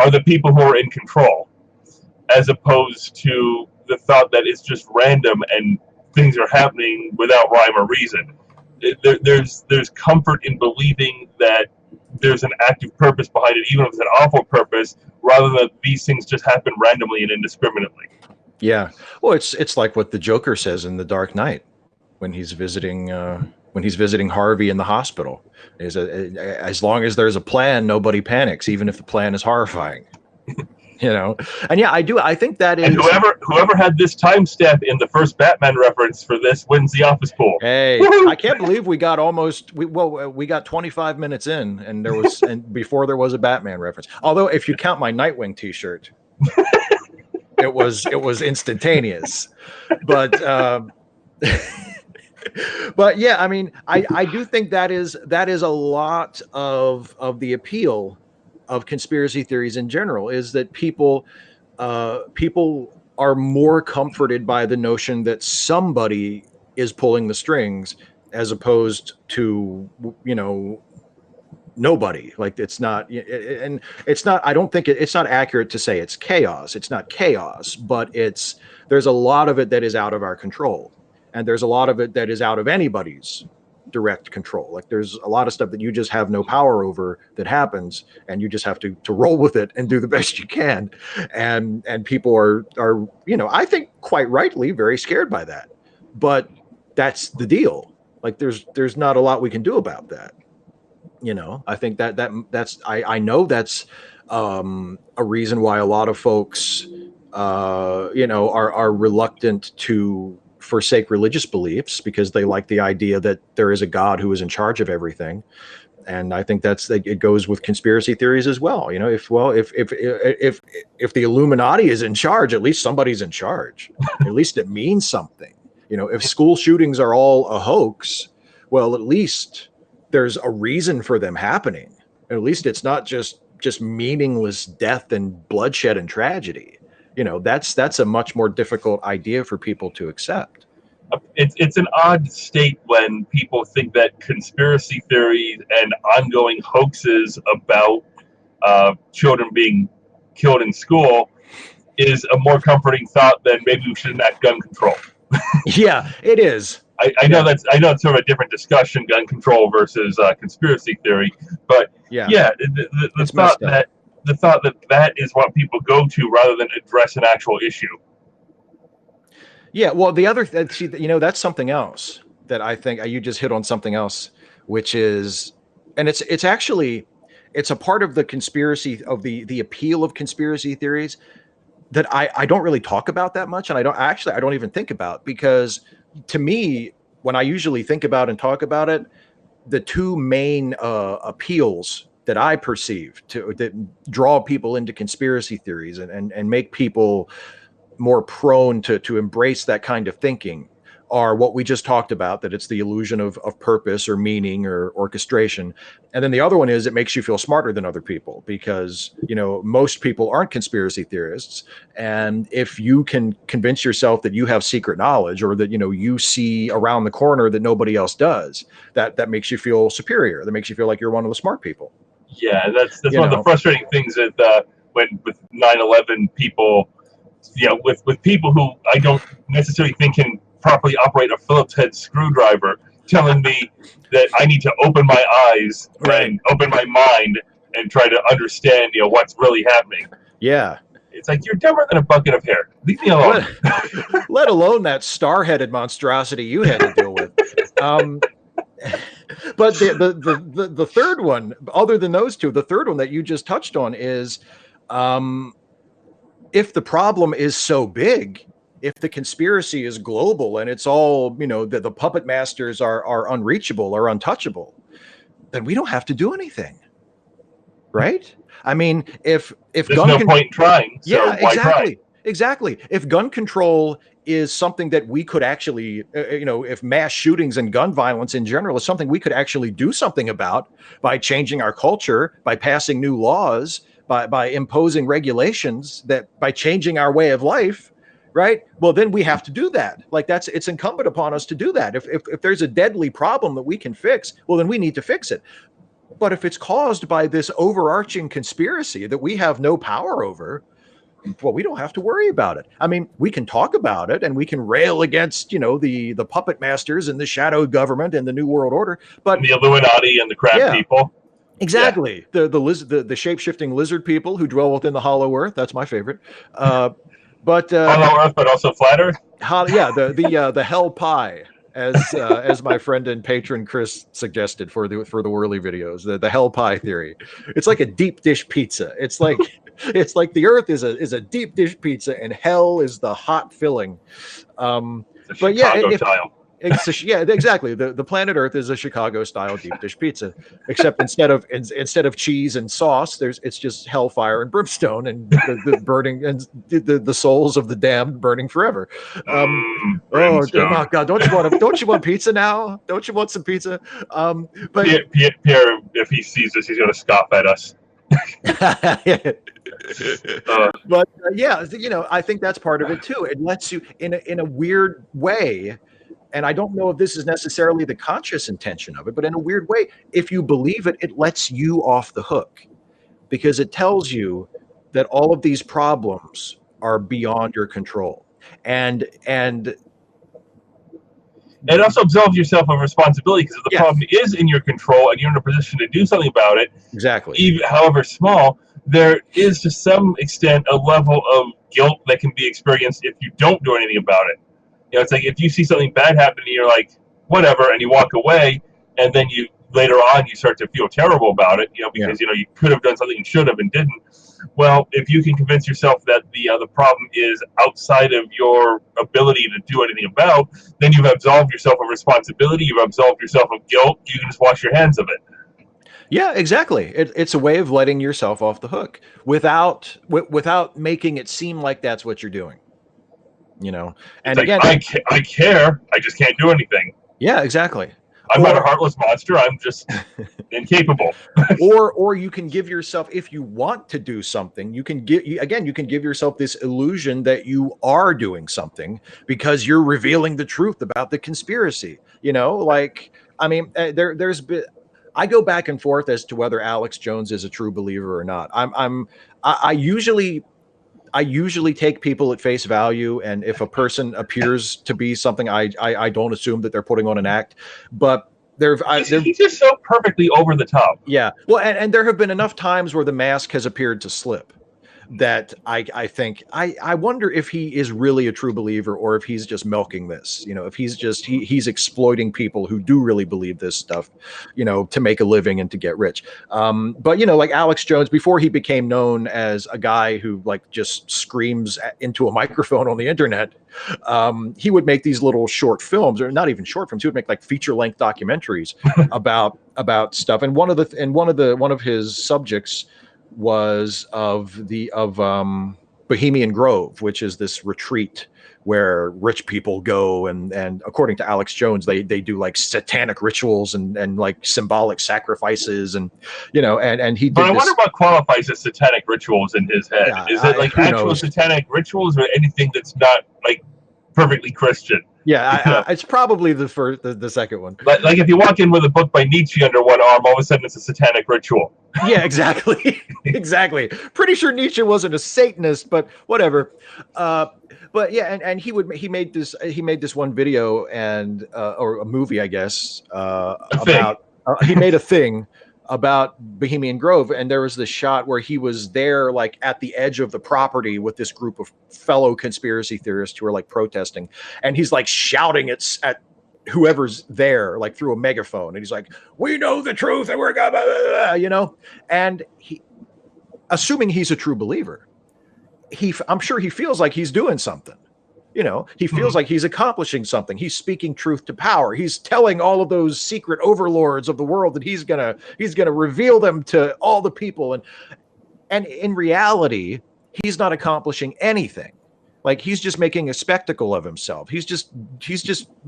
[SPEAKER 1] are the people who are in control, as opposed to the thought that it's just random and things are happening without rhyme or reason. There's comfort in believing that there's an active purpose behind it, even if it's an awful purpose, rather than these things just happen randomly and indiscriminately.
[SPEAKER 2] Yeah. Well, it's like what the Joker says in The Dark Knight when he's visiting Harvey in the hospital. Is as long as there's a plan, nobody panics, even if the plan is horrifying. And yeah, I think that is.
[SPEAKER 1] And whoever had this timestamp in the first Batman reference for this wins the office pool.
[SPEAKER 2] Hey, woo-hoo! I can't believe we got we got 25 minutes in, and before there was a Batman reference. Although, if you count my Nightwing T-shirt, it was instantaneous. But but yeah, I mean, I do think that is a lot of the appeal of conspiracy theories in general, is that people are more comforted by the notion that somebody is pulling the strings, as opposed to nobody. Like, it's not, and it's not. I don't think it's not accurate to say it's chaos. It's not chaos, but there's a lot of it that is out of our control, and there's a lot of it that is out of anybody's direct control. Like, there's a lot of stuff that you just have no power over that happens, and you just have to roll with it and do the best you can. And people are I think quite rightly very scared by that. But that's the deal. Like, there's not a lot we can do about that. I think that's I know that's a reason why a lot of folks are reluctant to forsake religious beliefs, because they like the idea that there is a God who is in charge of everything. And I think it goes with conspiracy theories as well. If the Illuminati is in charge, at least somebody's in charge. At least it means something. If school shootings are all a hoax, well, at least there's a reason for them happening. At least it's not just meaningless death and bloodshed and tragedy. That's a much more difficult idea for people to accept.
[SPEAKER 1] It's an odd state when people think that conspiracy theories and ongoing hoaxes about children being killed in school is a more comforting thought than maybe we should enact gun control.
[SPEAKER 2] Yeah, it is.
[SPEAKER 1] I know it's sort of a different discussion, gun control versus conspiracy theory, but the thought that is what people go to rather than address an actual issue.
[SPEAKER 2] Yeah, well, the other that's something else that I think you just hit on something else, which is, and it's a part of the conspiracy, of the appeal of conspiracy theories, that I don't really talk about that much, and I don't even think about, because to me, when I usually think about and talk about it, the two main appeals that I perceive that draw people into conspiracy theories and make people more prone to embrace that kind of thinking are what we just talked about, that it's the illusion of purpose or meaning or orchestration. And then the other one is, it makes you feel smarter than other people, because, most people aren't conspiracy theorists. And if you can convince yourself that you have secret knowledge, or that, you see around the corner that nobody else does, that makes you feel superior. That makes you feel like you're one of the smart people.
[SPEAKER 1] Yeah, that's one of the frustrating things that when with 9/11 people, with people who I don't necessarily think can properly operate a Phillips head screwdriver, telling me that I need to open my eyes and open my mind and try to understand, what's really happening.
[SPEAKER 2] Yeah.
[SPEAKER 1] It's like, you're dumber than a bucket of hair. Leave me alone.
[SPEAKER 2] Let alone that star-headed monstrosity you had to deal with. But the third one, other than those two, the third one that you just touched on is, if the problem is so big, if the conspiracy is global and it's all, the puppet masters are unreachable or untouchable, then we don't have to do anything. Right? I mean, if
[SPEAKER 1] there's no point in trying. So
[SPEAKER 2] yeah,
[SPEAKER 1] why try?
[SPEAKER 2] Exactly. If gun control is something that we could actually, if mass shootings and gun violence in general is something we could actually do something about by changing our culture, by passing new laws, by imposing regulations, that by changing our way of life, right? Well, then we have to do that. Like it's incumbent upon us to do that. If there's a deadly problem that we can fix, well, then we need to fix it. But if it's caused by this overarching conspiracy that we have no power over, well, we don't have to worry about it. I mean, we can talk about it and we can rail against, the puppet masters and the shadow government and the New World Order, but
[SPEAKER 1] the Illuminati and the crab people.
[SPEAKER 2] Exactly. Yeah. The shape-shifting lizard people who dwell within the hollow earth. That's my favorite. Hollow
[SPEAKER 1] Earth, but also flat Earth.
[SPEAKER 2] The hell pie, as my friend and patron Chris suggested for the Whirly videos, the hell pie theory. It's like a deep dish pizza. It's like the Earth is a deep dish pizza and hell is the hot filling.
[SPEAKER 1] But yeah, style.
[SPEAKER 2] Exactly. The planet Earth is a Chicago-style deep dish pizza, except instead of cheese and sauce, it's just hellfire and brimstone and the burning and the souls of the damned burning forever. Oh God! Don't you want pizza now? Don't you want some pizza? But
[SPEAKER 1] Pierre, if he sees this, he's going to scoff at us.
[SPEAKER 2] But I think that's part of it too. It lets you in a weird way. And I don't know if this is necessarily the conscious intention of it, but in a weird way, if you believe it, it lets you off the hook because it tells you that all of these problems are beyond your control. And
[SPEAKER 1] it also absolves yourself of responsibility because if the problem is in your control and you're in a position to do something about it,
[SPEAKER 2] exactly,
[SPEAKER 1] even however small, there is to some extent a level of guilt that can be experienced if you don't do anything about it. It's like if you see something bad happen and you're like, whatever, and you walk away, and then you later on you start to feel terrible about it, because you could have done something and should have and didn't. Well, if you can convince yourself that the problem is outside of your ability to do anything about, then you've absolved yourself of responsibility, you've absolved yourself of guilt, you can just wash your hands of it.
[SPEAKER 2] Yeah, exactly. It's a way of letting yourself off the hook without making it seem like that's what you're doing. And
[SPEAKER 1] it's again, I care. I just can't do anything.
[SPEAKER 2] Yeah, exactly.
[SPEAKER 1] I'm not a heartless monster. I'm just incapable.
[SPEAKER 2] or you can give yourself, if you want to do something, you can give yourself this illusion that you are doing something because you're revealing the truth about the conspiracy. There's been. I go back and forth as to whether Alex Jones is a true believer or not. I usually take people at face value, and if a person appears to be something, I don't assume that they're putting on an act. But he's just
[SPEAKER 1] so perfectly over the top.
[SPEAKER 2] Yeah, well, and there have been enough times where the mask has appeared to slip that I think I wonder if he is really a true believer or if he's just milking this. If he's exploiting people who do really believe this stuff, to make a living and to get rich. But like Alex Jones, before he became known as a guy who just screams into a microphone on the internet, he would make these little short films, or not even short films. He would make feature-length documentaries about stuff. And one of his subjects was of Bohemian Grove, which is this retreat where rich people go and according to Alex Jones, they do satanic rituals and symbolic sacrifices and he did.
[SPEAKER 1] But I wonder what qualifies as satanic rituals in his head. Yeah, is it actual satanic rituals or anything that's not perfectly Christian?
[SPEAKER 2] Yeah, it's probably the second one.
[SPEAKER 1] Like if you walk in with a book by Nietzsche under one arm, all of a sudden it's a satanic ritual.
[SPEAKER 2] Yeah, exactly. Exactly. Pretty sure Nietzsche wasn't a Satanist, but whatever. But yeah, and he made this one video or a movie, I guess, about he made a thing about Bohemian Grove, and there was this shot where he was there at the edge of the property with this group of fellow conspiracy theorists who are protesting, and he's shouting at whoever's there through a megaphone, and he's like, "We know the truth and we're gonna," and he, assuming he's a true believer, I'm sure he feels like he's doing something. He feels like he's accomplishing something. He's speaking truth to power. He's telling all of those secret overlords of the world that he's gonna reveal them to all the people. And in reality, he's not accomplishing anything. He's just making a spectacle of himself. He's just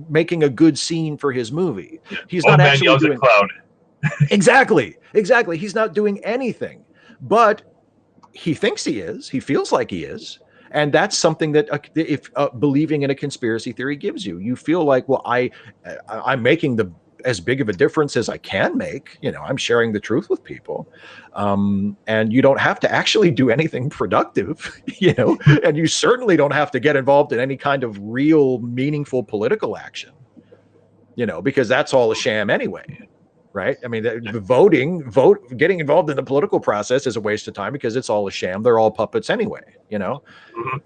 [SPEAKER 2] making a good scene for his movie. He's not actually doing
[SPEAKER 1] cloud.
[SPEAKER 2] Exactly. He's not doing anything, but he thinks he is. He feels like he is. And that's something that if believing in a conspiracy theory gives you, you feel like, well, I'm making as big of a difference as I can make. I'm sharing the truth with people, and you don't have to actually do anything productive, and you certainly don't have to get involved in any kind of real, meaningful political action, because that's all a sham anyway. Right. I mean, getting involved in the political process is a waste of time because it's all a sham. They're all puppets anyway,
[SPEAKER 1] Mm-hmm.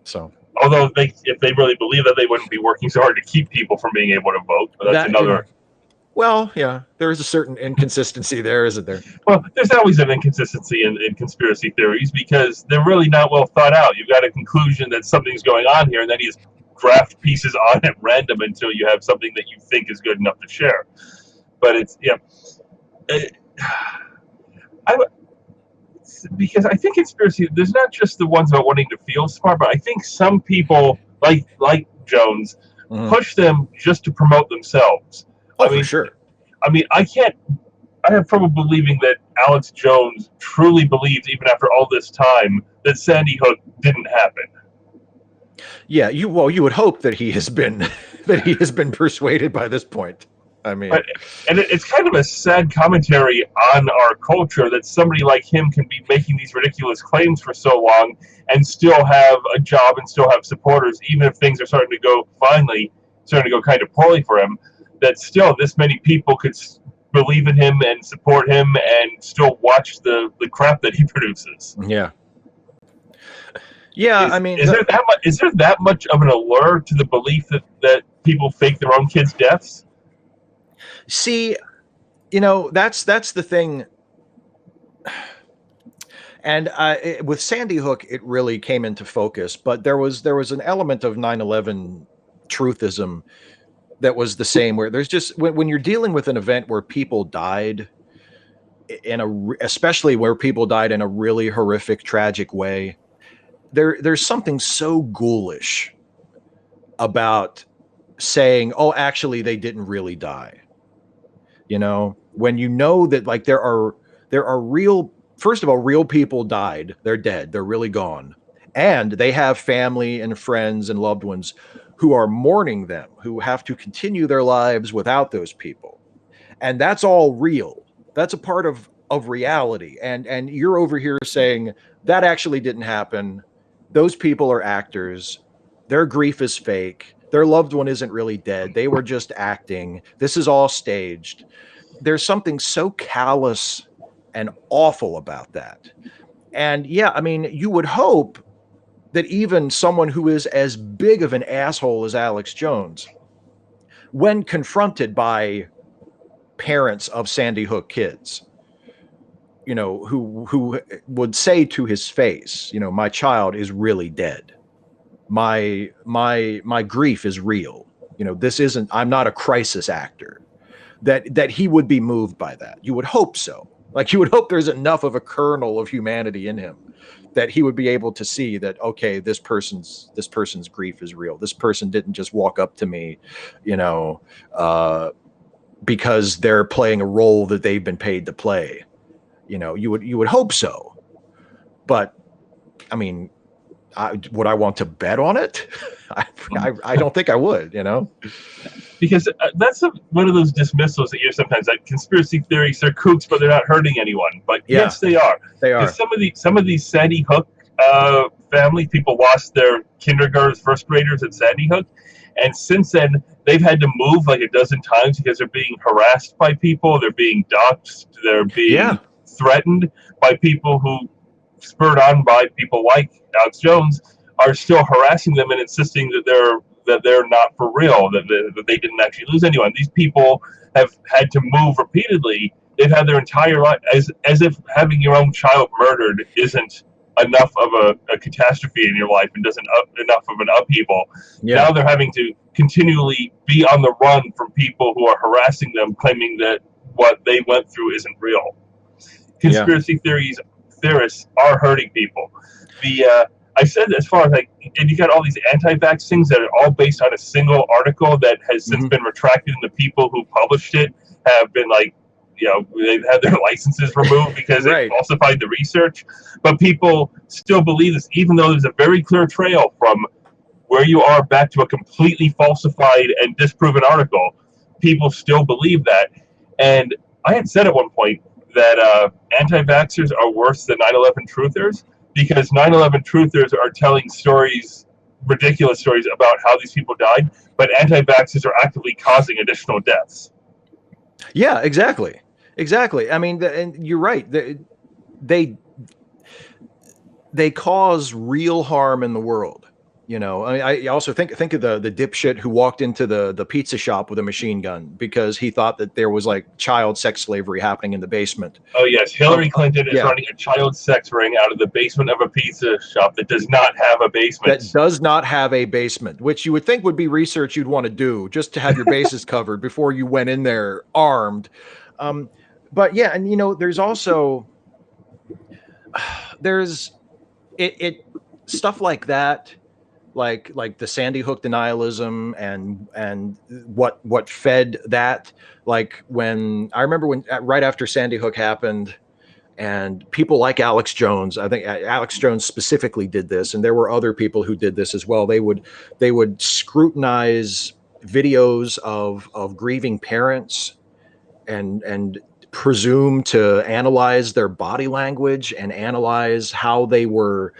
[SPEAKER 2] So,
[SPEAKER 1] although if they really believe that, they wouldn't be working so hard to keep people from being able to vote. But that's another.
[SPEAKER 2] Well, yeah, there is a certain inconsistency there, isn't there?
[SPEAKER 1] Well, there's always an inconsistency in conspiracy theories because they're really not well thought out. You've got a conclusion that something's going on here, and then you just graft pieces on at random until you have something that you think is good enough to share. But because I think conspiracy, there's not just the ones about wanting to feel smart, but I think some people like Jones push them just to promote themselves.
[SPEAKER 2] Oh, for sure.
[SPEAKER 1] I mean, I have trouble believing that Alex Jones truly believes, even after all this time, that Sandy Hook didn't happen.
[SPEAKER 2] Yeah, you would hope that he has been persuaded by this point. I mean,
[SPEAKER 1] and it's kind of a sad commentary on our culture that somebody like him can be making these ridiculous claims for so long and still have a job and still have supporters, even if things are starting to go kind of poorly for him. That still this many people could believe in him and support him and still watch the crap that he produces.
[SPEAKER 2] Yeah. I mean,
[SPEAKER 1] is there that much of an allure to the belief that people fake their own kids' deaths?
[SPEAKER 2] See, that's the thing. And with Sandy Hook, it really came into focus. But there was an element of 9/11 truthism that was the same. Where there's just when you're dealing with an event where people died especially where people died in a really horrific, tragic way, there's something so ghoulish about saying, "Oh, actually, they didn't really die." When that like there are real, first of all, real people died. They're dead. They're really gone. And they have family and friends and loved ones who are mourning them, who have to continue their lives without those people. And that's all real. That's a part of reality. And you're over here saying that actually didn't happen. Those people are actors. Their grief is fake. Their loved one isn't really dead. They were just acting. This is all staged. There's something so callous and awful about that. And yeah, I mean, you would hope that even someone who is as big of an asshole as Alex Jones, when confronted by parents of Sandy Hook kids, who would say to his face, my child is really dead. My grief is real. I'm not a crisis actor. That he would be moved by that. You would hope so. Like you would hope there's enough of a kernel of humanity in him that he would be able to see that, okay, this person's grief is real. This person didn't just walk up to me, because they're playing a role that they've been paid to play. You would hope so. But I mean, would I want to bet on it? I don't think I would,
[SPEAKER 1] Because that's one of those dismissals that you hear sometimes, like conspiracy theories, they're kooks, but they're not hurting anyone. But yes, they are.
[SPEAKER 2] They are.
[SPEAKER 1] Some of these Sandy Hook family people lost their kindergartners, first graders at Sandy Hook, and since then they've had to move like a dozen times because they're being harassed by people, they're being doxxed, they're being threatened by people who, spurred on by people like Alex Jones, are still harassing them and insisting that they're not for real, that they didn't actually lose anyone. These people have had to move repeatedly. They've had their entire life, as if having your own child murdered isn't enough of a catastrophe in your life and doesn't enough of an upheaval. Yeah. Now they're having to continually be on the run from people who are harassing them, claiming that what they went through isn't real. Conspiracy theorists are hurting people. I said, as far as and you got all these anti-vax things that are all based on a single article that has since been retracted, and the people who published it have been they've had their licenses removed because they falsified the research. But people still believe this, even though there's a very clear trail from where you are back to a completely falsified and disproven article. People still believe that. And I had said at one point that anti-vaxxers are worse than 9/11 truthers, because 9/11 truthers are telling stories, ridiculous stories about how these people died, but anti-vaxxers are actively causing additional deaths.
[SPEAKER 2] Yeah, exactly. I mean, and you're right. They cause real harm in the world. I mean, I also think of the dipshit who walked into the pizza shop with a machine gun because he thought that there was like child sex slavery happening in the basement.
[SPEAKER 1] Oh yes, Hillary Clinton is running a child sex ring out of the basement of a pizza shop that does not have a basement.
[SPEAKER 2] That does not have a basement, which you would think would be research you'd want to do just to have your bases covered before you went in there armed. But yeah, and there's also it stuff like that. Like the Sandy Hook denialism and what fed that. Like when I remember when right after Sandy Hook happened, and people like Alex Jones, I think Alex Jones specifically did this, and there were other people who did this as well. They would scrutinize videos of grieving parents and presume to analyze their body language and analyze how they were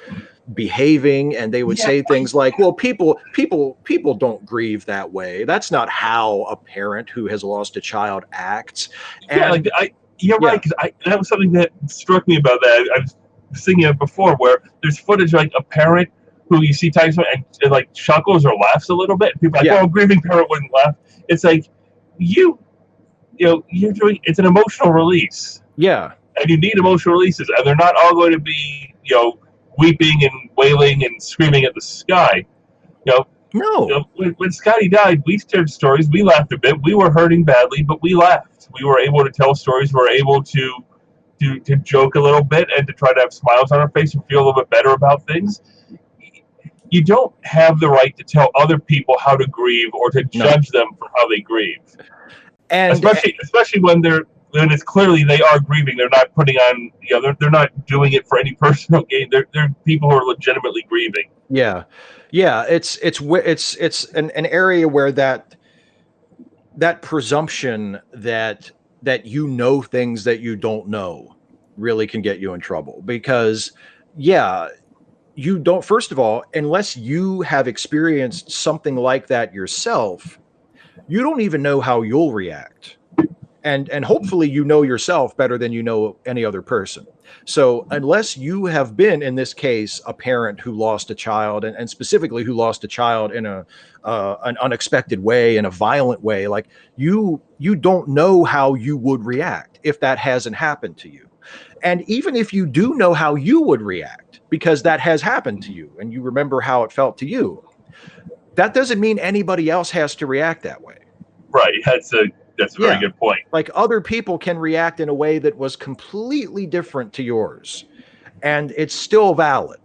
[SPEAKER 2] behaving, and they would say things like, well, people don't grieve that way. That's not how a parent who has lost a child acts. And
[SPEAKER 1] you're right, because that was something that struck me about that. I was thinking of before, where there's footage like a parent who you see times and like chuckles or laughs a little bit, and people are like, oh, a grieving parent wouldn't laugh. It's like you're doing, it's an emotional release.
[SPEAKER 2] Yeah.
[SPEAKER 1] And you need emotional releases, and they're not all going to be, weeping and wailing and screaming at the sky.
[SPEAKER 2] No.
[SPEAKER 1] When Scotty died, we shared stories. We laughed a bit. We were hurting badly, but we laughed. We were able to tell stories. We were able to joke a little bit and to try to have smiles on our face and feel a little bit better about things. You don't have the right to tell other people how to grieve or to judge them for how they grieve. And especially when it's clearly they are grieving. They're not putting on, they're not doing it for any personal gain. They're people who are legitimately grieving.
[SPEAKER 2] Yeah. It's an area where that presumption that things that you don't know really can get you in trouble, because you don't, first of all, unless you have experienced something like that yourself, you don't even know how you'll react. And hopefully you know yourself better than you know any other person. So unless you have been, in this case, a parent who lost a child, and specifically who lost a child in an unexpected way, in a violent way, like you don't know how you would react if that hasn't happened to you. And even if you do know how you would react, because that has happened to you and you remember how it felt to you, that doesn't mean anybody else has to react that way.
[SPEAKER 1] Right. That's a very good point.
[SPEAKER 2] Like other people can react in a way that was completely different to yours, and it's still valid.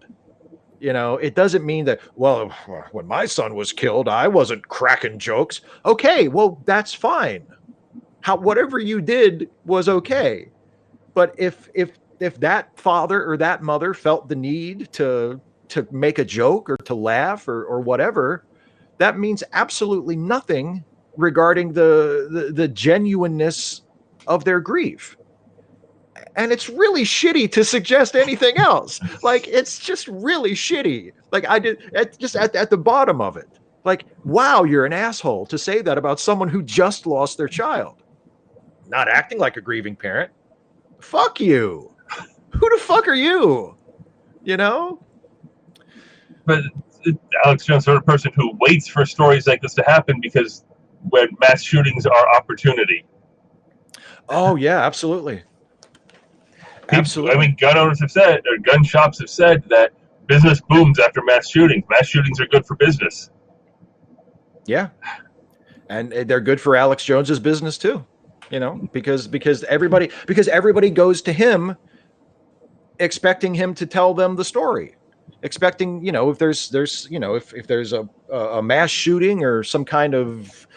[SPEAKER 2] It doesn't mean that, well, when my son was killed, I wasn't cracking jokes. Okay, well, that's fine. Whatever you did was okay. But if that father or that mother felt the need to make a joke or to laugh or whatever, that means absolutely nothing regarding the genuineness of their grief. And it's really shitty to suggest anything else. Like, it's just really shitty. Like, I did just at the bottom of it. Like, wow, you're an asshole to say that about someone who just lost their child. Not acting like a grieving parent. Fuck you. Who the fuck are you?
[SPEAKER 1] But Alex Jones is the sort of person who waits for stories like this to happen, because when mass shootings are opportunity.
[SPEAKER 2] Oh yeah, absolutely. Absolutely.
[SPEAKER 1] I mean, gun owners have said, or gun shops have said, that business booms after mass shootings. Mass shootings are good for business.
[SPEAKER 2] Yeah, and they're good for Alex Jones's business too. Because everybody goes to him expecting him to tell them the story. expecting, if there's if there's a mass shooting or some kind of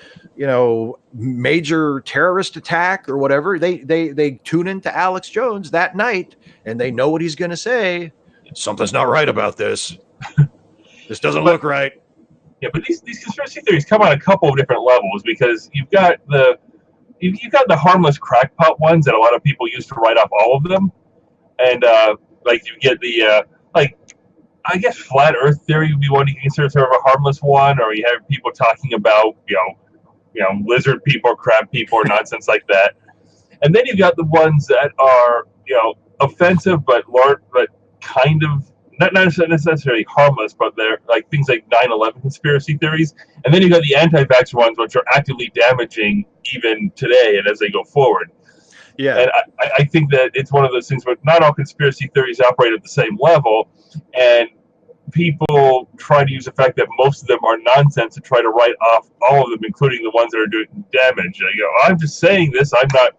[SPEAKER 2] major terrorist attack or whatever, they tune into Alex Jones that night and they know what he's going to say. Something's not right about this. This doesn't look right.
[SPEAKER 1] Yeah, but these conspiracy theories come on a couple of different levels, because you've got the harmless crackpot ones that a lot of people use to write off all of them, and like you get the like, I guess flat Earth theory would be one you can consider sort of a harmless one, or you have people talking about lizard people, crab people, or nonsense like that, and then you've got the ones that are offensive but kind of not necessarily harmless, but they're like things like 9/11 conspiracy theories, and then you've got the anti-vax ones, which are actively damaging even today and as they go forward.
[SPEAKER 2] Yeah.
[SPEAKER 1] And I think that it's one of those things where not all conspiracy theories operate at the same level, and people try to use the fact that most of them are nonsense to try to write off all of them, including the ones that are doing damage. I go, I'm just saying this. I'm not,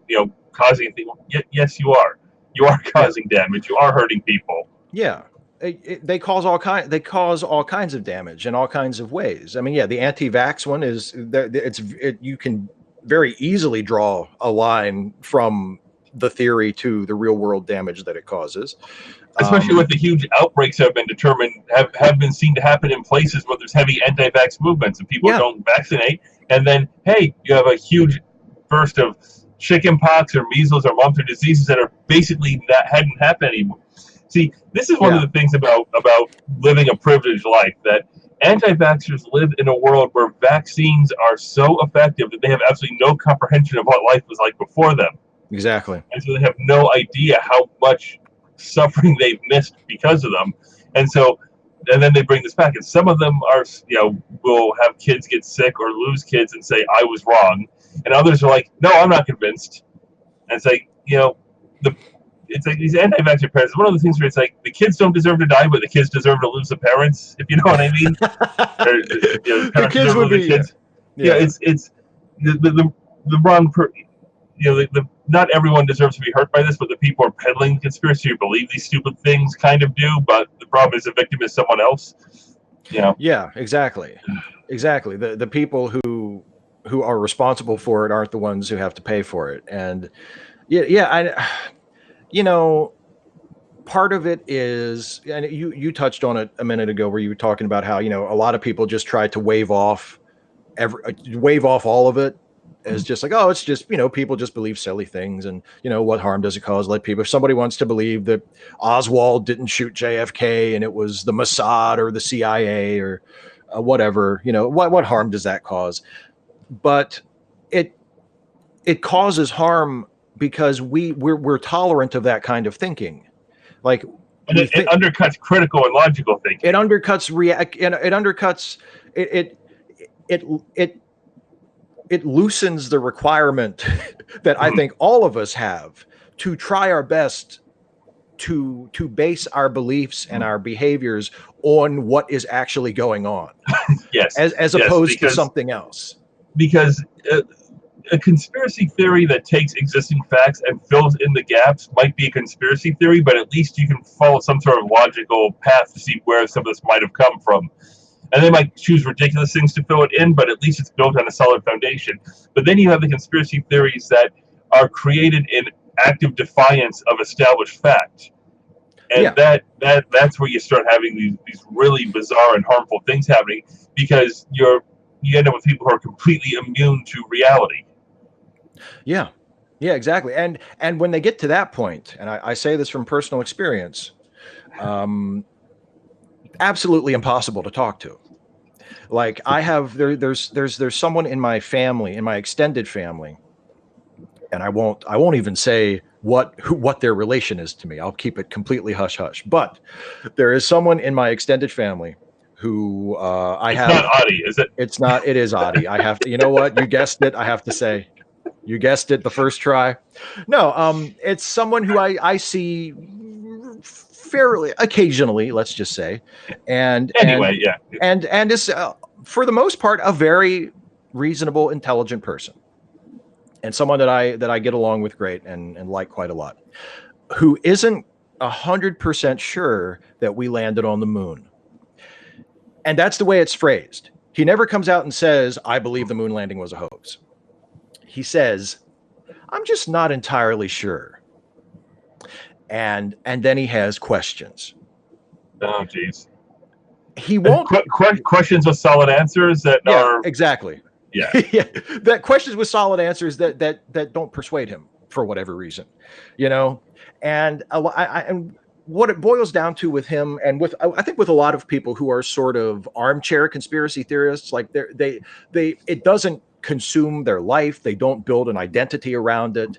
[SPEAKER 1] causing anything. Yes, you are. You are causing damage. You are hurting people.
[SPEAKER 2] Yeah. They cause all kinds of damage in all kinds of ways. I mean, yeah, the anti-vax one is you can very easily draw a line from the theory to the real world damage that it causes.
[SPEAKER 1] Especially with the huge outbreaks that have been determined, have been seen to happen in places where there's heavy anti-vax movements and people don't vaccinate. And then, hey, you have a huge burst of chickenpox or measles or mumps or diseases that are basically hadn't happened anymore. See, this is one of the things about living a privileged life, that anti-vaxxers live in a world where vaccines are so effective that they have absolutely no comprehension of what life was like before them.
[SPEAKER 2] Exactly.
[SPEAKER 1] And so they have no idea how much suffering they've missed because of them. And then they bring this back. And some of them are, will have kids get sick or lose kids and say, I was wrong. And others are like, no, I'm not convinced. And it's like, it's like these anti-vaxxer parents. One of the things where it's like the kids don't deserve to die, but the kids deserve to lose the parents. If you know what I mean.
[SPEAKER 2] The kids would be.
[SPEAKER 1] Kids. Yeah, it's the wrong. Not everyone deserves to be hurt by this, but the people who are peddling the conspiracy who believe these stupid things kind of do. But the problem is the victim is someone else.
[SPEAKER 2] Yeah, exactly. The people who are responsible for it aren't the ones who have to pay for it, and part of it is, and you touched on it a minute ago, where you were talking about how a lot of people just try to wave off all of it as just like, oh, it's just people just believe silly things, and what harm does it cause? Let people, if somebody wants to believe that Oswald didn't shoot JFK and it was the Mossad or the CIA or whatever, what harm does that cause? But it causes harm because we're tolerant of that kind of thinking. Like,
[SPEAKER 1] and it undercuts critical and logical thinking.
[SPEAKER 2] It undercuts it loosens the requirement that I think all of us have to try our best to base our beliefs and our behaviors on what is actually going on.
[SPEAKER 1] Yes.
[SPEAKER 2] As opposed to something else.
[SPEAKER 1] Because a conspiracy theory that takes existing facts and fills in the gaps might be a conspiracy theory, but at least you can follow some sort of logical path to see where some of this might have come from. And they might choose ridiculous things to fill it in, but at least it's built on a solid foundation. But then you have the conspiracy theories that are created in active defiance of established fact. And that's where you start having these really bizarre and harmful things happening, because you end up with people who are completely immune to reality.
[SPEAKER 2] Yeah, exactly. And when they get to that point, and I say this from personal experience, absolutely impossible to talk to. Like, I have there's someone in my family, in my extended family, and I won't even say what their relation is to me. I'll keep it completely hush hush. But there is someone in my extended family who it's not
[SPEAKER 1] Audie, is it?
[SPEAKER 2] It's not. It is Audie. I have to. You know what? You guessed it. I have to say, you guessed it the first try. No, it's someone who I see fairly occasionally, let's just say, and is for the most part a very reasonable, intelligent person, and someone that I get along with great and like quite a lot, who isn't 100% sure that we landed on the moon. And that's the way it's phrased. He never comes out and says, I believe the moon landing was a hoax. He says, I'm just not entirely sure. And then he has questions.
[SPEAKER 1] Oh, geez.
[SPEAKER 2] He won't.
[SPEAKER 1] Questions with solid answers that are.
[SPEAKER 2] Exactly.
[SPEAKER 1] Yeah.
[SPEAKER 2] Yeah. That questions with solid answers that don't persuade him for whatever reason, you know? And and what it boils down to with him, and I think with a lot of people who are sort of armchair conspiracy theorists, like it doesn't consume their life. They don't build an identity around it.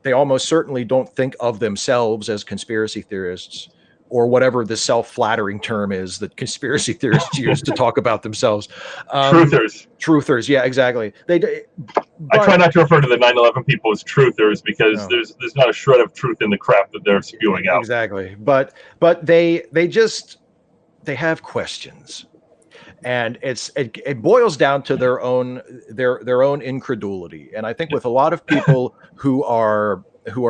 [SPEAKER 2] They almost certainly don't think of themselves as conspiracy theorists, or whatever the self-flattering term is that conspiracy theorists use to talk about themselves. Truthers. Yeah, exactly.
[SPEAKER 1] I try not to refer to the 9/11 people as truthers because there's not a shred of truth in the crap that they're spewing out.
[SPEAKER 2] Exactly. But they have questions. And it boils down to their own incredulity. And I think with a lot of people who are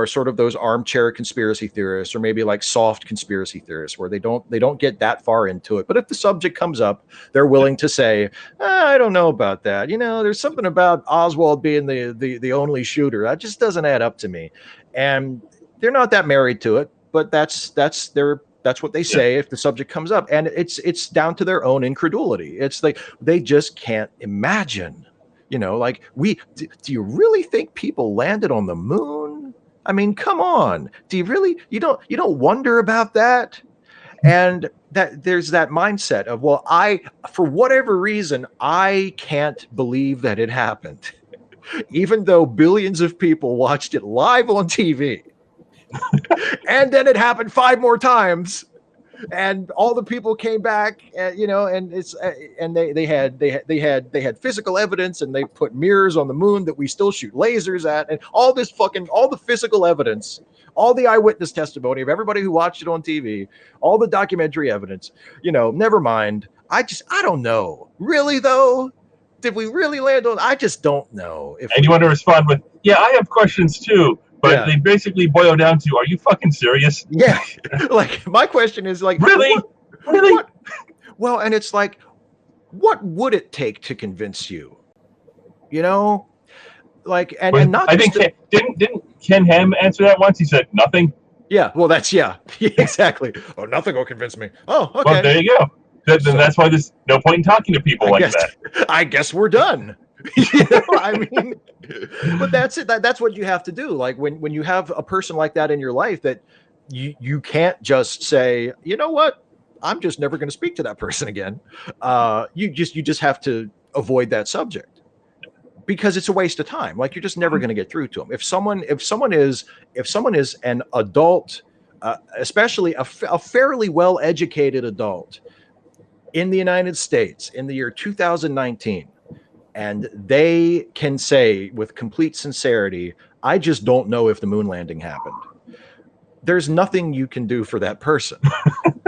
[SPEAKER 2] sort of those armchair conspiracy theorists, or maybe like soft conspiracy theorists, where they don't get that far into it. But if the subject comes up, they're willing to say, I don't know about that. You know, there's something about Oswald being the only shooter that just doesn't add up to me. And they're not that married to it, but that's what they say if the subject comes up. And it's down to their own incredulity. It's like they just can't imagine, you know, like do you really think people landed on the moon? I mean, come on. Do you really, you don't wonder about that? And that there's that mindset of, well, for whatever reason, I can't believe that it happened, even though billions of people watched it live on TV. And then it happened 5 more times, and all the people came back, you know, and they had physical evidence, and they put mirrors on the moon that we still shoot lasers at, and all the physical evidence, all the eyewitness testimony of everybody who watched it on TV, all the documentary evidence, you know, never mind. I don't know. Really though? Did we really land on? I just don't know.
[SPEAKER 1] And you want to respond with, yeah, I have questions too. But they basically boil down to, are you fucking serious?
[SPEAKER 2] Yeah. Like, my question is like,
[SPEAKER 1] really?
[SPEAKER 2] What? Well, and it's like, what would it take to convince you? You know? Like, and not
[SPEAKER 1] I think didn't Ken Ham answer that once? He said nothing.
[SPEAKER 2] Yeah, well, exactly. Oh, nothing will convince me. Oh, okay.
[SPEAKER 1] Well, there you go. Then that's why there's no point in talking to people that.
[SPEAKER 2] I guess we're done. You know, I mean, but that's it. That's what you have to do. Like when you have a person like that in your life, that you can't just say, you know what, I'm just never going to speak to that person again. You just have to avoid that subject, because it's a waste of time. Like, you're just never going to get through to them. If someone is an adult, especially a fairly well-educated adult in the United States in the year 2019, and they can say with complete sincerity, I just don't know if the moon landing happened, there's nothing you can do for that person.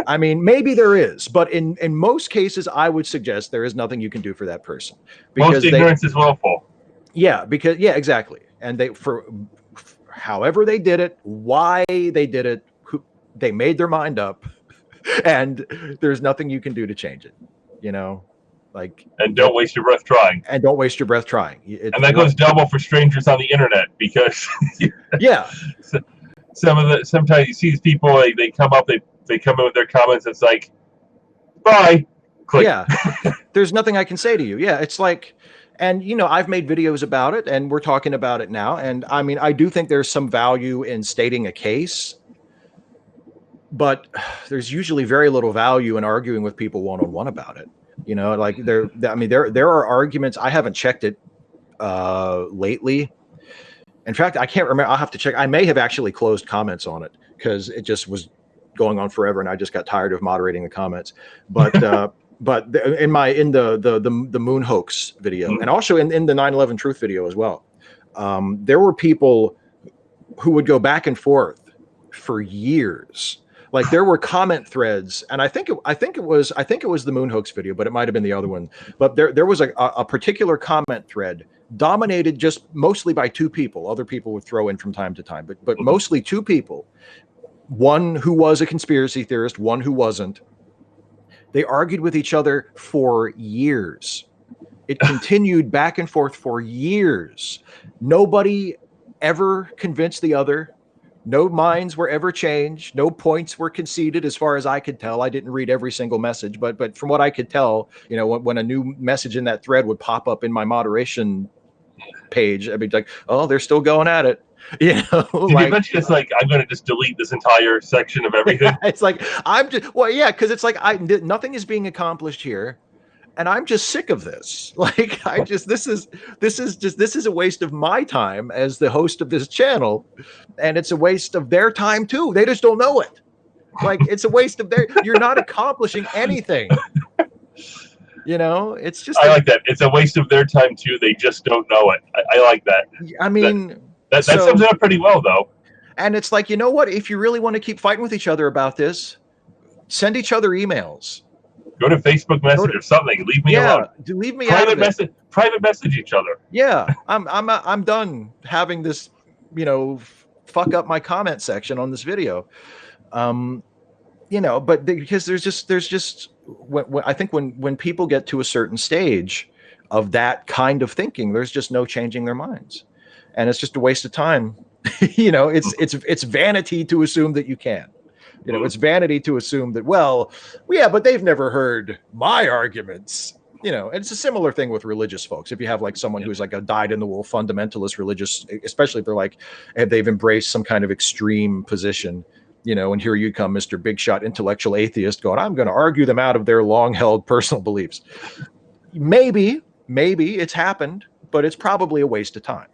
[SPEAKER 2] I mean, maybe there is, but in most cases, I would suggest there is nothing you can do for that person.
[SPEAKER 1] Because most ignorance is willful.
[SPEAKER 2] Yeah, exactly. And for however they did it, why they did it, they made their mind up, and there's nothing you can do to change it, you know? Like, and
[SPEAKER 1] don't waste your breath trying.
[SPEAKER 2] And that
[SPEAKER 1] goes double for strangers on the internet, because
[SPEAKER 2] yeah,
[SPEAKER 1] sometimes you see these people, they come up, they come in with their comments. It's like, bye. Click.
[SPEAKER 2] Yeah, there's nothing I can say to you. Yeah, it's like, and you know, I've made videos about it, and we're talking about it now. And I mean, I do think there's some value in stating a case, but there's usually very little value in arguing with people one-on-one about it. You know, like there are arguments. I haven't checked it lately. In fact, I can't remember. I'll have to check. I may have actually closed comments on it because it just was going on forever, and I just got tired of moderating the comments. But in the moon hoax video, and also in the 9/11 truth video as well, there were people who would go back and forth for years. Like, there were comment threads, and I think it was the moon hoax video, but it might have been the other one. But there was a particular comment thread dominated just mostly by 2 people. Other people would throw in from time to time, but mostly 2 people one who was a conspiracy theorist, one who wasn't. They argued with each other for years. It continued back and forth for years. Nobody ever convinced the other. No minds were ever changed. No points were conceded, as far as I could tell. I didn't read every single message, but from what I could tell, when a new message in that thread would pop up in my moderation page, I'd be like, "Oh, they're still going at it."
[SPEAKER 1] Did eventually it's like, I'm going to just delete this entire section of everything?
[SPEAKER 2] It's like, because it's like nothing is being accomplished here. And I'm just sick of this. Like, this is a waste of my time as the host of this channel. And it's a waste of their time too. They just don't know it. Like, it's a waste of you're not accomplishing anything. It's just,
[SPEAKER 1] I like that. It's a waste of their time too. They just don't know it. I like that.
[SPEAKER 2] I mean,
[SPEAKER 1] that sums it up pretty well though.
[SPEAKER 2] And it's like, you know what? If you really want to keep fighting with each other about this, send each other emails.
[SPEAKER 1] Go to Facebook Message or something. Leave me alone.
[SPEAKER 2] Leave me out of it.
[SPEAKER 1] Private message each other.
[SPEAKER 2] Yeah, I'm done having this, fuck up my comment section on this video. But because there's just I think when people get to a certain stage of that kind of thinking, there's just no changing their minds, and it's just a waste of time. It's vanity to assume that you can. It's vanity to assume that, but they've never heard my arguments. And it's a similar thing with religious folks. If you have like someone who's like a dyed-in-the-wool fundamentalist religious, especially if they're like, they've embraced some kind of extreme position, and here you come, Mr. Big Shot intellectual atheist, going, I'm going to argue them out of their long-held personal beliefs. Maybe it's happened, but it's probably a waste of time.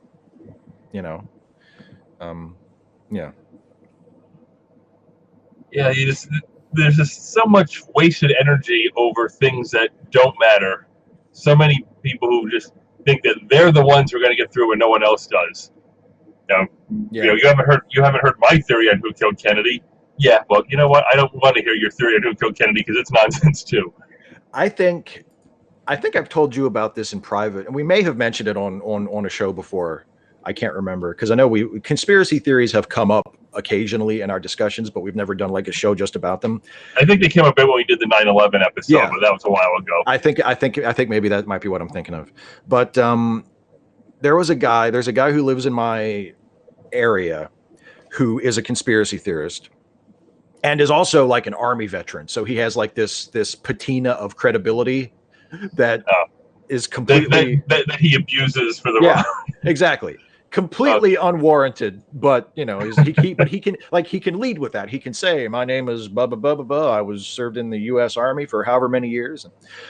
[SPEAKER 2] Yeah.
[SPEAKER 1] Yeah, there's just so much wasted energy over things that don't matter. So many people who just think that they're the ones who are going to get through and no one else does. You haven't heard my theory on who killed Kennedy. Yeah, well, you know what? I don't want to hear your theory on who killed Kennedy because it's nonsense too.
[SPEAKER 2] I think I've told you about this in private, and we may have mentioned it on a show before. I can't remember, because I know conspiracy theories have come up occasionally in our discussions, but we've never done like a show just about them.
[SPEAKER 1] I think they came up when we did the 9/11 episode, but that was a while ago.
[SPEAKER 2] I think maybe that might be what I'm thinking of. But there's a guy who lives in my area who is a conspiracy theorist and is also like an Army veteran. So he has like this patina of credibility that is completely
[SPEAKER 1] that he abuses for the wrong.
[SPEAKER 2] Exactly. Completely unwarranted, but he can lead with that. He can say, "My name is blah blah blah blah blah. I was served in the U.S. Army for however many years,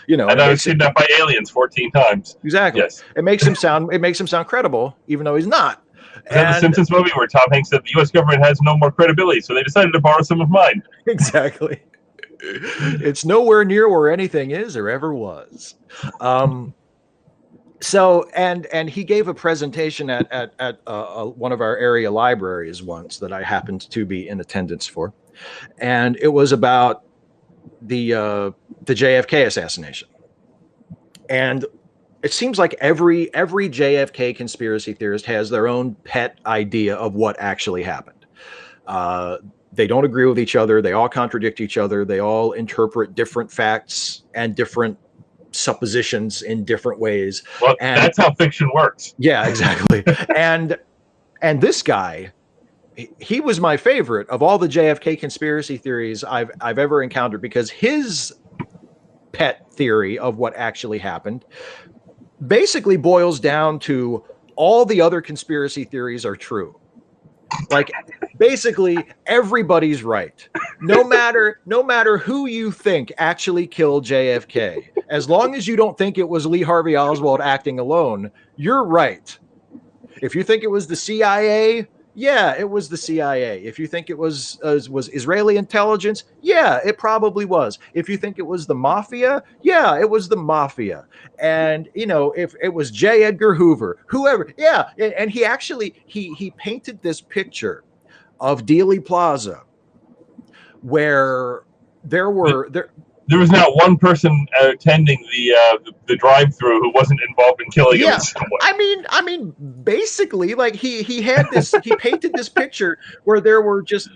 [SPEAKER 2] and
[SPEAKER 1] I was kidnapped by aliens 14 times."
[SPEAKER 2] Exactly.
[SPEAKER 1] Yes.
[SPEAKER 2] It makes him sound credible, even though he's not.
[SPEAKER 1] Is that the Simpsons movie where Tom Hanks said the U.S. government has no more credibility, so they decided to borrow some of mine?
[SPEAKER 2] Exactly. It's nowhere near where anything is or ever was. So and he gave a presentation at one of our area libraries once that I happened to be in attendance for, and it was about the JFK assassination. And it seems like every JFK conspiracy theorist has their own pet idea of what actually happened. They don't agree with each other. They all contradict each other. They all interpret different facts and different suppositions in different ways.
[SPEAKER 1] Well, that's how fiction works.
[SPEAKER 2] Yeah, exactly. and this guy, he was my favorite of all the JFK conspiracy theories I've ever encountered, because his pet theory of what actually happened basically boils down to all the other conspiracy theories are true. Like, basically everybody's right. No matter who you think actually killed JFK, as long as you don't think it was Lee Harvey Oswald acting alone, you're right. If you think it was the CIA, yeah, it was the CIA. If you think it was Israeli intelligence, yeah, it probably was. If you think it was the mafia, yeah, it was the mafia. And if it was J. Edgar Hoover, whoever, yeah. And he actually he painted this picture of Dealey Plaza where there
[SPEAKER 1] there was not one person attending the drive-through who wasn't involved in killing him in some way.
[SPEAKER 2] I mean, basically, like he had this, he painted this picture where there was just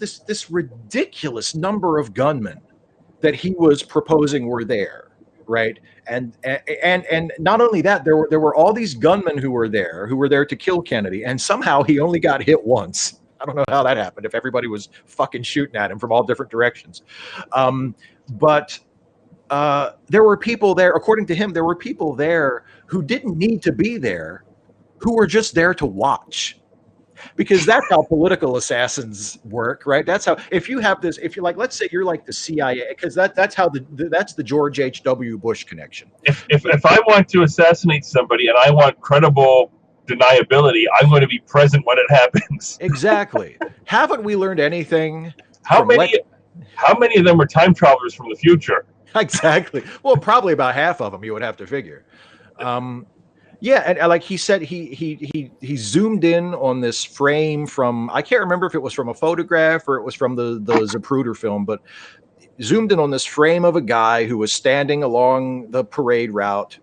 [SPEAKER 2] this ridiculous number of gunmen that he was proposing were there, right? And not only that, there were all these gunmen who were there to kill Kennedy, and somehow he only got hit once. I don't know how that happened, if everybody was fucking shooting at him from all different directions. But there were people there, according to him, there were people there who didn't need to be there, who were just there to watch. Because that's how political assassins work, right? That's how, if you're like, let's say you're like the CIA, because that's the George H.W. Bush connection.
[SPEAKER 1] If I want to assassinate somebody and I want credible deniability, I'm going to be present when it happens.
[SPEAKER 2] Exactly. Haven't we learned anything?
[SPEAKER 1] How many of them were time travelers from the future?
[SPEAKER 2] Exactly. Well, probably about half of them, you would have to figure. Yeah, and like he said, he zoomed in on this frame from, I can't remember if it was from a photograph or it was from the Zapruder film, but zoomed in on this frame of a guy who was standing along the parade route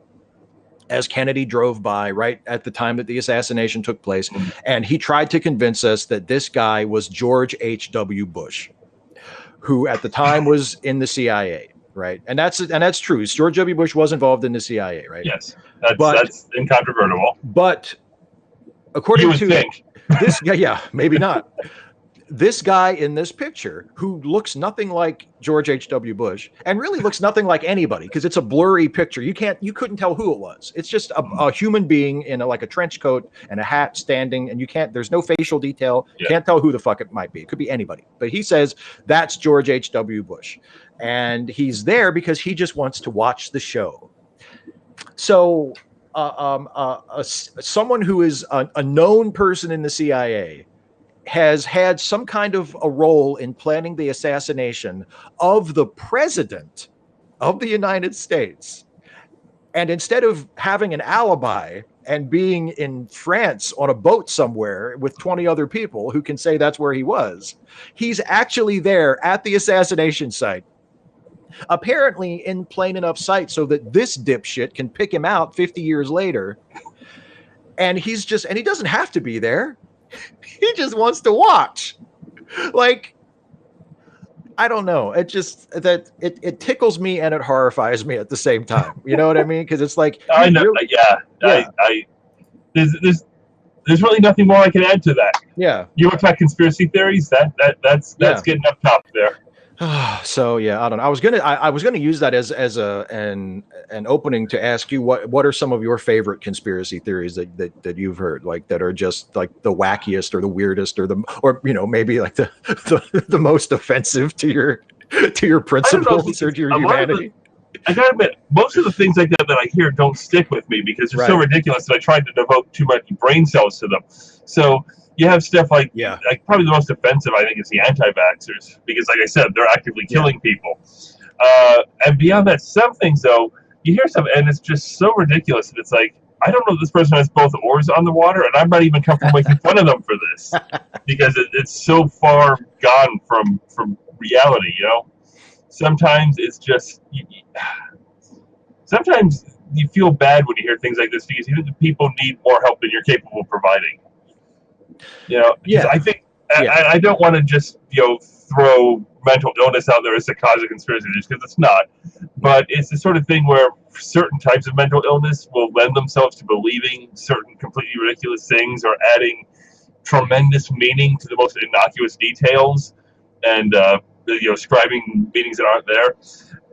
[SPEAKER 2] as Kennedy drove by right at the time that the assassination took place. And he tried to convince us that this guy was George H.W. Bush, who at the time was in the CIA, right? And that's true. George W. Bush was involved in the CIA, right?
[SPEAKER 1] Yes, that's incontrovertible.
[SPEAKER 2] But according to
[SPEAKER 1] think.
[SPEAKER 2] this guy, yeah, maybe not. This guy in this picture, who looks nothing like George H.W. Bush, and really looks nothing like anybody, because it's a blurry picture. You couldn't tell who it was. It's just a human being in like a trench coat and a hat standing, and there's no facial detail. You can't tell who the fuck it might be. It could be anybody. But he says that's George H.W. Bush. And he's there because he just wants to watch the show. So someone who is a known person in the CIA has had some kind of a role in planning the assassination of the president of the United States. And instead of having an alibi and being in France on a boat somewhere with 20 other people who can say that's where he was, he's actually there at the assassination site, apparently in plain enough sight so that this dipshit can pick him out 50 years later. And he doesn't have to be there. He just wants to watch. Like, I don't know. It just it tickles me and it horrifies me at the same time. You know what I mean? Because it's like,
[SPEAKER 1] I know. Really, yeah. There's really nothing more I can add to that.
[SPEAKER 2] Yeah.
[SPEAKER 1] You want to talk conspiracy theories? That's getting up top there.
[SPEAKER 2] So yeah, I don't know. I was gonna use that as an opening to ask you what are some of your favorite conspiracy theories that you've heard, like that are just like the wackiest or the weirdest or maybe like the most offensive to your principles or to your humanity.
[SPEAKER 1] I gotta admit, most of the things like that I hear don't stick with me because they're so ridiculous that I tried to devote too much brain cells to them. So you have stuff like probably the most offensive, I think, is the anti-vaxxers, because like I said, they're actively killing people. And beyond that, some things though, you hear something and it's just so ridiculous that it's like, I don't know if this person has both oars on the water, and I'm not even comfortable making fun of them for this because it's so far gone from reality, Sometimes it's just, sometimes you feel bad when you hear things like this because even the people need more help than you're capable of providing. I think I don't want to just throw mental illness out there as a cause of conspiracy theories, because it's not. But it's the sort of thing where certain types of mental illness will lend themselves to believing certain completely ridiculous things or adding tremendous meaning to the most innocuous details and ascribing meanings that aren't there.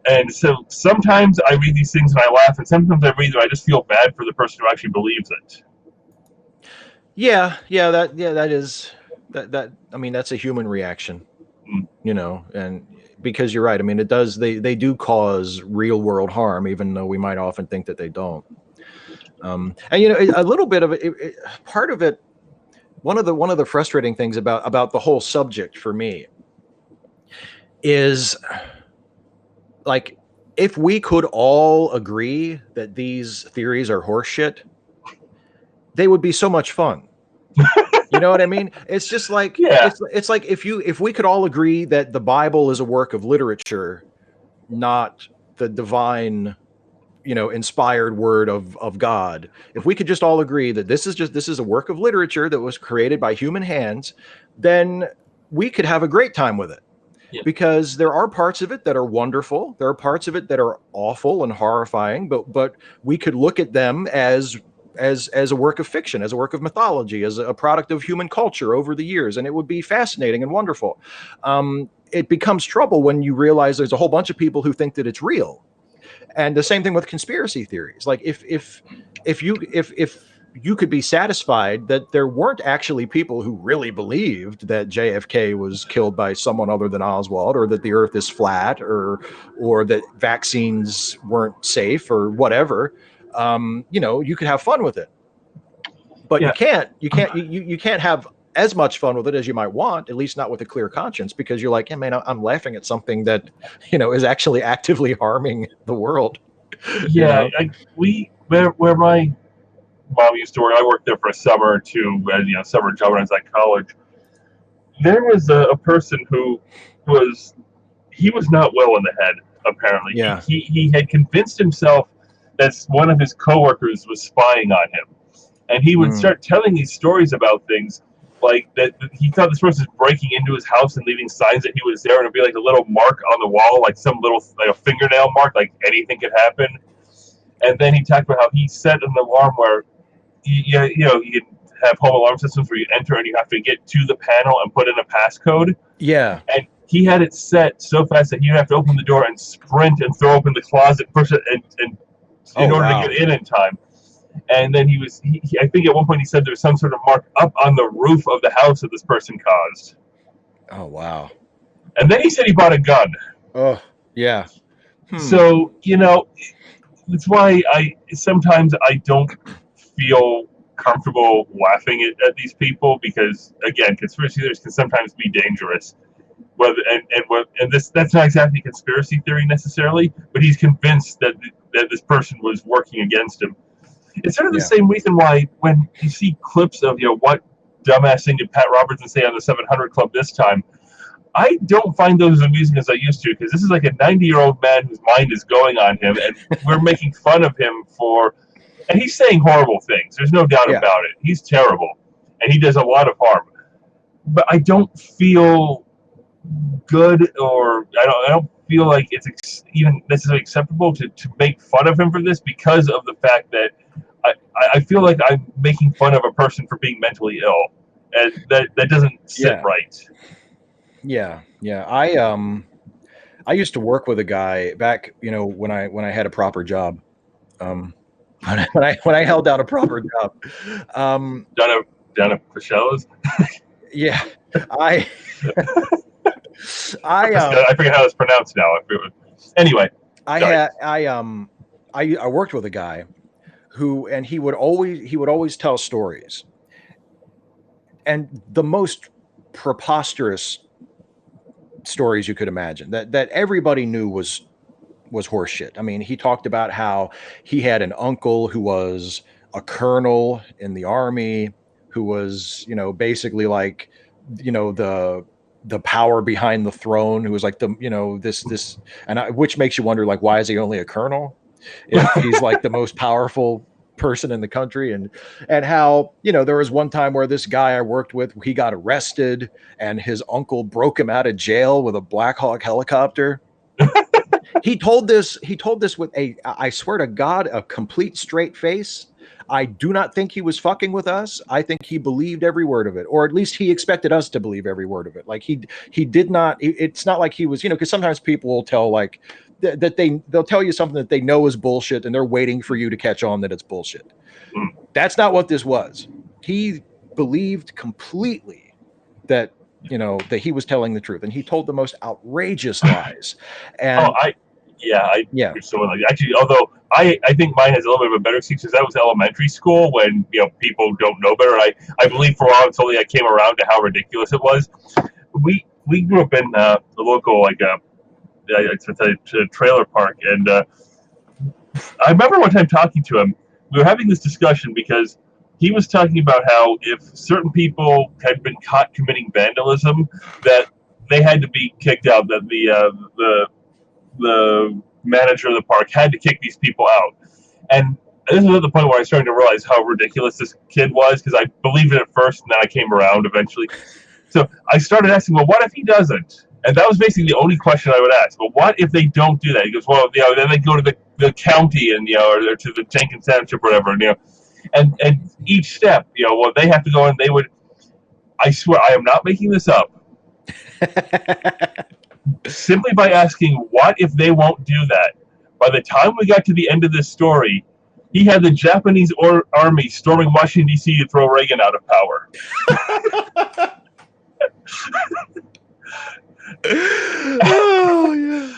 [SPEAKER 1] And so sometimes I read these things and I laugh, and sometimes I read them and I just feel bad for the person who actually believes it.
[SPEAKER 2] That is that. I mean, that's a human reaction, and because you're right. I mean, it does. They do cause real world harm, even though we might often think that they don't. And a little bit of it. Part of it. One of the frustrating things about the whole subject for me is, like, if we could all agree that these theories are horseshit, they would be so much fun. You know what I mean? It's just like, it's like if we could all agree that the Bible is a work of literature, not the divine, inspired word of God, if we could just all agree that this is a work of literature that was created by human hands, then we could have a great time with it.
[SPEAKER 1] Yeah.
[SPEAKER 2] Because there are parts of it that are wonderful, there are parts of it that are awful and horrifying, but we could look at them as a work of fiction, as a work of mythology, as a product of human culture over the years, and it would be fascinating and wonderful. It becomes trouble when you realize there's a whole bunch of people who think that it's real. And the same thing with conspiracy theories. Like if you could be satisfied that there weren't actually people who really believed that JFK was killed by someone other than Oswald, or that the earth is flat, or that vaccines weren't safe, or whatever, you could have fun with it. But you can't have as much fun with it as you might want, at least not with a clear conscience, because you're like, hey, man, I'm laughing at something that, is actually actively harming the world.
[SPEAKER 1] Yeah, where my mom used to work, I worked there for a summer or two, summer job when I was at college. There was a person who was not well in the head, apparently.
[SPEAKER 2] Yeah.
[SPEAKER 1] He had convinced himself that one of his coworkers was spying on him. And he would start telling these stories about things like that he thought this person was breaking into his house and leaving signs that he was there, and it'd be like a little mark on the wall, like some little a fingernail mark, like anything could happen. And then he talked about how he set an alarm where you could have home alarm systems where you enter and you have to get to the panel and put in a passcode.
[SPEAKER 2] Yeah.
[SPEAKER 1] And he had it set so fast that he'd have to open the door and sprint and throw open the closet, push it, and in order to get in time. And then he I think at one point he said there was some sort of mark up on the roof of the house that this person caused.
[SPEAKER 2] Oh, wow.
[SPEAKER 1] And then he said he bought a gun.
[SPEAKER 2] Oh, yeah.
[SPEAKER 1] So, that's why sometimes I don't feel comfortable laughing at these people, because, again, conspiracy theories can sometimes be dangerous. That's not exactly conspiracy theory necessarily, but he's convinced that this person was working against him. It's sort of the same reason why when you see clips of, what dumbass thing did Pat Robertson say on the 700 Club this time, I don't find those as amusing as I used to, because this is like a 90-year-old man whose mind is going on him, and we're making fun of him and he's saying horrible things. There's no doubt about it. He's terrible, and he does a lot of harm. But I don't feel good, or I don't feel like it's even necessarily acceptable to make fun of him for this, because of the fact that I feel like I'm making fun of a person for being mentally ill, and that doesn't sit right.
[SPEAKER 2] Yeah. I used to work with a guy back, when I had a proper job. When I held down a proper job.
[SPEAKER 1] Down at Pichello's?
[SPEAKER 2] Yeah. I
[SPEAKER 1] forget how it's pronounced now. Anyway,
[SPEAKER 2] I worked with a guy and he would always tell stories, and the most preposterous stories you could imagine, that everybody knew was horseshit. I mean, he talked about how he had an uncle who was a colonel in the army, who was, basically like, the power behind the throne, who was like this, and which makes you wonder, like, why is he only a colonel if he's like the most powerful person in the country? And how, there was one time where this guy I worked with, he got arrested, and his uncle broke him out of jail with a Black Hawk helicopter. He told this with I swear to God, a complete straight face. I do not think he was fucking with us. I think he believed every word of it, or at least he expected us to believe every word of it. Like he did not. It's not like he was, because sometimes people will tell like that they'll tell you something that they know is bullshit, and they're waiting for you to catch on that it's bullshit. That's not what this was. He believed completely that that he was telling the truth, and he told the most outrageous lies. And
[SPEAKER 1] I someone like that. Actually, although I think mine has a little bit of a better excuse, because that was elementary school when people don't know better. I believe for a while until I came around to how ridiculous it was. We grew up in the local it's a trailer park, and I remember one time talking to him. We were having this discussion because he was talking about how if certain people had been caught committing vandalism, that they had to be kicked out. That the manager of the park had to kick these people out. And this was at the point where I started to realize how ridiculous this kid was, because I believed it at first and then I came around eventually. So I started asking, well, what if he doesn't? And that was basically the only question I would ask. But what if they don't do that? He goes, well, then they go to the county and, or to the Jenkins Township or whatever, and each step, well, they have to go and they would, I swear, I am not making this up. Simply by asking, what if they won't do that? By the time we got to the end of this story, he had the Japanese army storming Washington, D.C. to throw Reagan out of power.
[SPEAKER 2] Oh, yeah.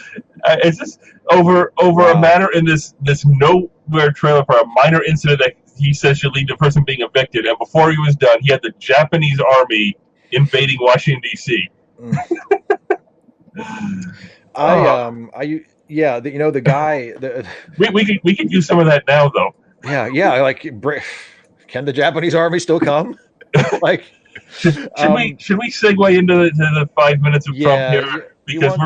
[SPEAKER 1] It's just over a matter in this nowhere trailer for a minor incident that he says should lead to a person being evicted. And before he was done, he had the Japanese army invading Washington, D.C.
[SPEAKER 2] The guy.
[SPEAKER 1] We could use some of that now, though.
[SPEAKER 2] Yeah. Like, can the Japanese army still come? Like,
[SPEAKER 1] should we segue into the 5 minutes of Trump here? Because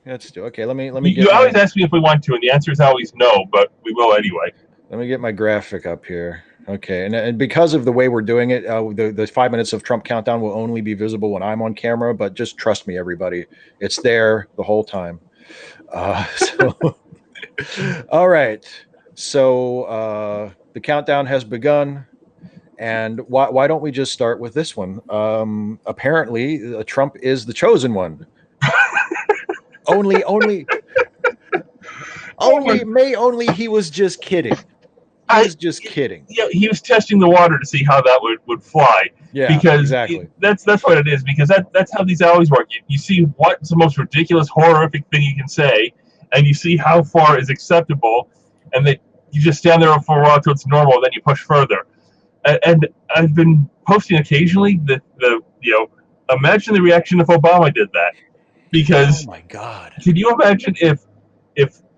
[SPEAKER 2] let's do. Okay, let me.
[SPEAKER 1] You always ask me if we want to, and the answer is always no, but we will anyway.
[SPEAKER 2] Let me get my graphic up here. Okay, and because of the way we're doing it, the 5 minutes of Trump countdown will only be visible when I'm on camera. But just trust me, everybody, it's there the whole time. All right. So the countdown has begun, and why don't we just start with this one? Apparently, Trump is the chosen one. Only he was just kidding. He was just kidding.
[SPEAKER 1] Yeah, he was testing the water to see how that would fly.
[SPEAKER 2] Yeah,
[SPEAKER 1] because
[SPEAKER 2] exactly.
[SPEAKER 1] That's what it is. Because that's how these always work. You see what's the most ridiculous, horrific thing you can say, and you see how far is acceptable, and that you just stand there for a while until it's normal, and then you push further. And I've been posting occasionally that imagine the reaction if Obama did that. Because
[SPEAKER 2] oh my God,
[SPEAKER 1] can you imagine if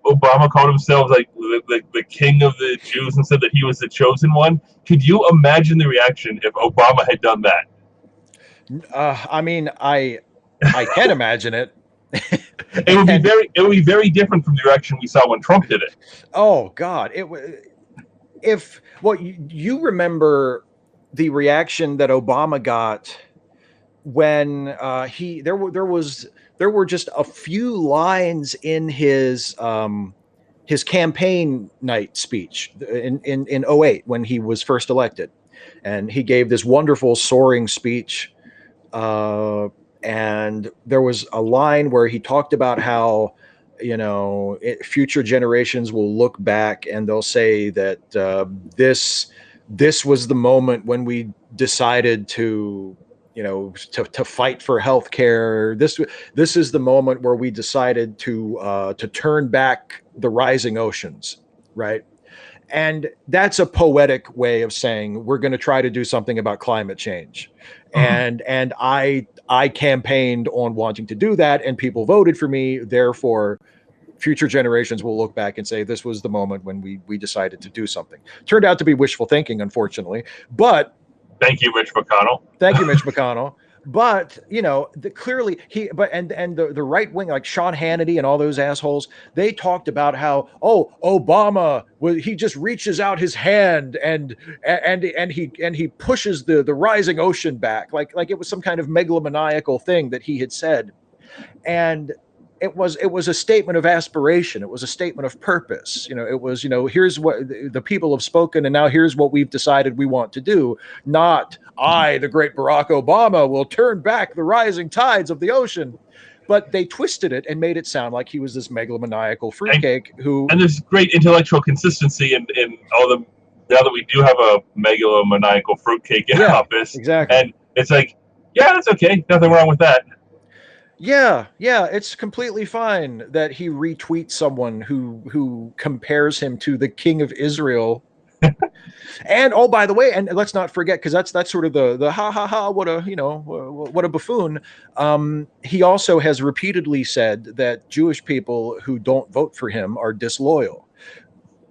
[SPEAKER 1] Obama called himself like the king of the Jews and said that he was the chosen one? Could you imagine the reaction if Obama had done that?
[SPEAKER 2] I mean, I can imagine it.
[SPEAKER 1] It would be very different from the reaction we saw when Trump did it.
[SPEAKER 2] Oh God, you remember the reaction that Obama got when there were just a few lines in his campaign night speech in 2008 when he was first elected, and he gave this wonderful soaring speech, and there was a line where he talked about how future generations will look back and they'll say that this was the moment when we decided to fight for healthcare. This is the moment where we decided to turn back the rising oceans, right? And that's a poetic way of saying we're going to try to do something about climate change. Mm-hmm. And I campaigned on wanting to do that, and people voted for me. Therefore, future generations will look back and say this was the moment when we decided to do something. Turned out to be wishful thinking, unfortunately, but.
[SPEAKER 1] Thank you, Mitch McConnell.
[SPEAKER 2] Thank you, Mitch McConnell. But clearly the right wing, like Sean Hannity and all those assholes, they talked about how Obama he just reaches out his hand and he pushes the rising ocean back like it was some kind of megalomaniacal thing that he had said, and it was a statement of aspiration. It was a statement of purpose. It was, here's what the people have spoken, and now here's what we've decided we want to do. Not I, the great Barack Obama, will turn back the rising tides of the ocean. But they twisted it and made it sound like he was this megalomaniacal fruitcake
[SPEAKER 1] and there's great intellectual consistency in all the, now that we do have a megalomaniacal fruitcake in office.
[SPEAKER 2] Exactly.
[SPEAKER 1] And it's like, yeah, that's okay. Nothing wrong with that.
[SPEAKER 2] Yeah, it's completely fine that he retweets someone who compares him to the king of Israel. And by the way, and let's not forget, because that's sort of the ha ha ha, what a buffoon. He also has repeatedly said that Jewish people who don't vote for him are disloyal,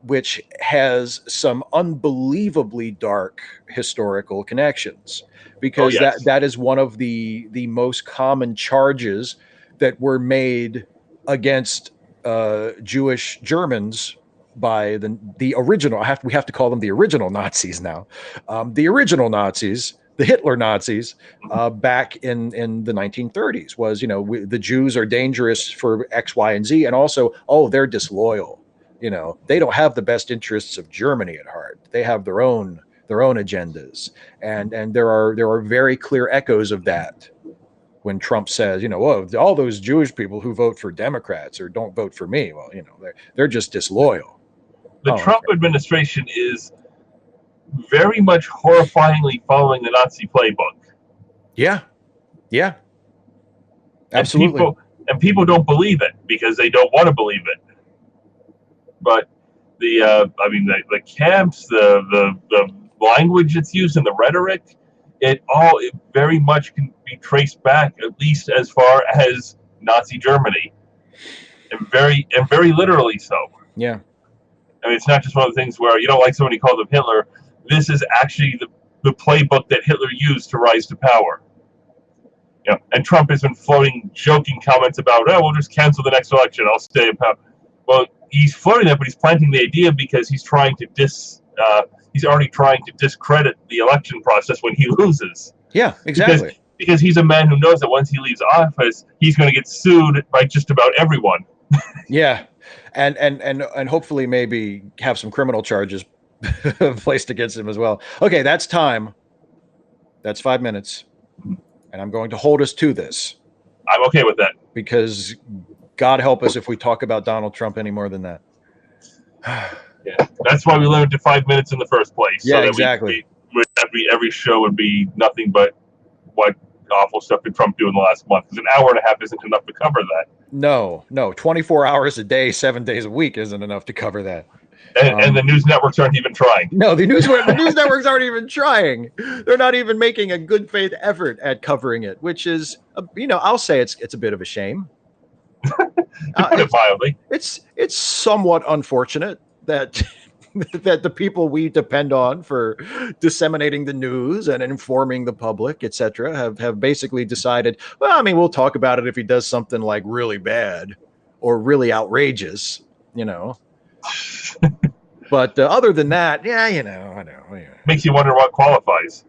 [SPEAKER 2] which has some unbelievably dark historical connections. Because that is one of the most common charges that were made against Jewish Germans by the original. We have to call them the original Nazis now. The original Nazis, the Hitler Nazis, back in the 1930s was, the Jews are dangerous for X, Y, and Z, and also, they're disloyal. They don't have the best interests of Germany at heart. They have their own agendas, and there are very clear echoes of that when Trump says, all those Jewish people who vote for Democrats or don't vote for me, well, they're just disloyal.
[SPEAKER 1] The Trump administration is very much horrifyingly following the Nazi playbook.
[SPEAKER 2] Yeah. Absolutely.
[SPEAKER 1] And people don't believe it because they don't want to believe it. But the camps, the language that's used and the rhetoric, it very much can be traced back at least as far as Nazi Germany, and very literally so.
[SPEAKER 2] Yeah.
[SPEAKER 1] I mean, it's not just one of the things where you don't like somebody called him Hitler. This is actually the playbook that Hitler used to rise to power. And Trump has been floating joking comments about, we'll just cancel the next election. I'll stay in power. Well, he's floating that, but he's planting the idea because he's trying to he's already trying to discredit the election process when he loses.
[SPEAKER 2] Yeah, exactly.
[SPEAKER 1] Because he's a man who knows that once he leaves office, he's going to get sued by just about everyone.
[SPEAKER 2] Yeah, and hopefully maybe have some criminal charges placed against him as well. Okay, that's time. That's 5 minutes, and I'm going to hold us to this.
[SPEAKER 1] I'm okay with that.
[SPEAKER 2] Because God help us if we talk about Donald Trump any more than that.
[SPEAKER 1] Yeah, that's why we limited to 5 minutes in the first place.
[SPEAKER 2] Yeah, so that exactly.
[SPEAKER 1] Every show would be nothing but what awful stuff did Trump do in the last month. Because an hour and a half isn't enough to cover that.
[SPEAKER 2] No. 24 hours a day, 7 days a week isn't enough to cover that.
[SPEAKER 1] And the news networks aren't even trying.
[SPEAKER 2] No, the news networks aren't even trying. They're not even making a good faith effort at covering it, which is, I'll say it's a bit of a shame.
[SPEAKER 1] To put it mildly.
[SPEAKER 2] It's somewhat unfortunate that that the people we depend on for disseminating the news and informing the public, etc., have basically decided, we'll talk about it if he does something like really bad or really outrageous, But other than that, I know. Yeah.
[SPEAKER 1] Makes you wonder what qualifies.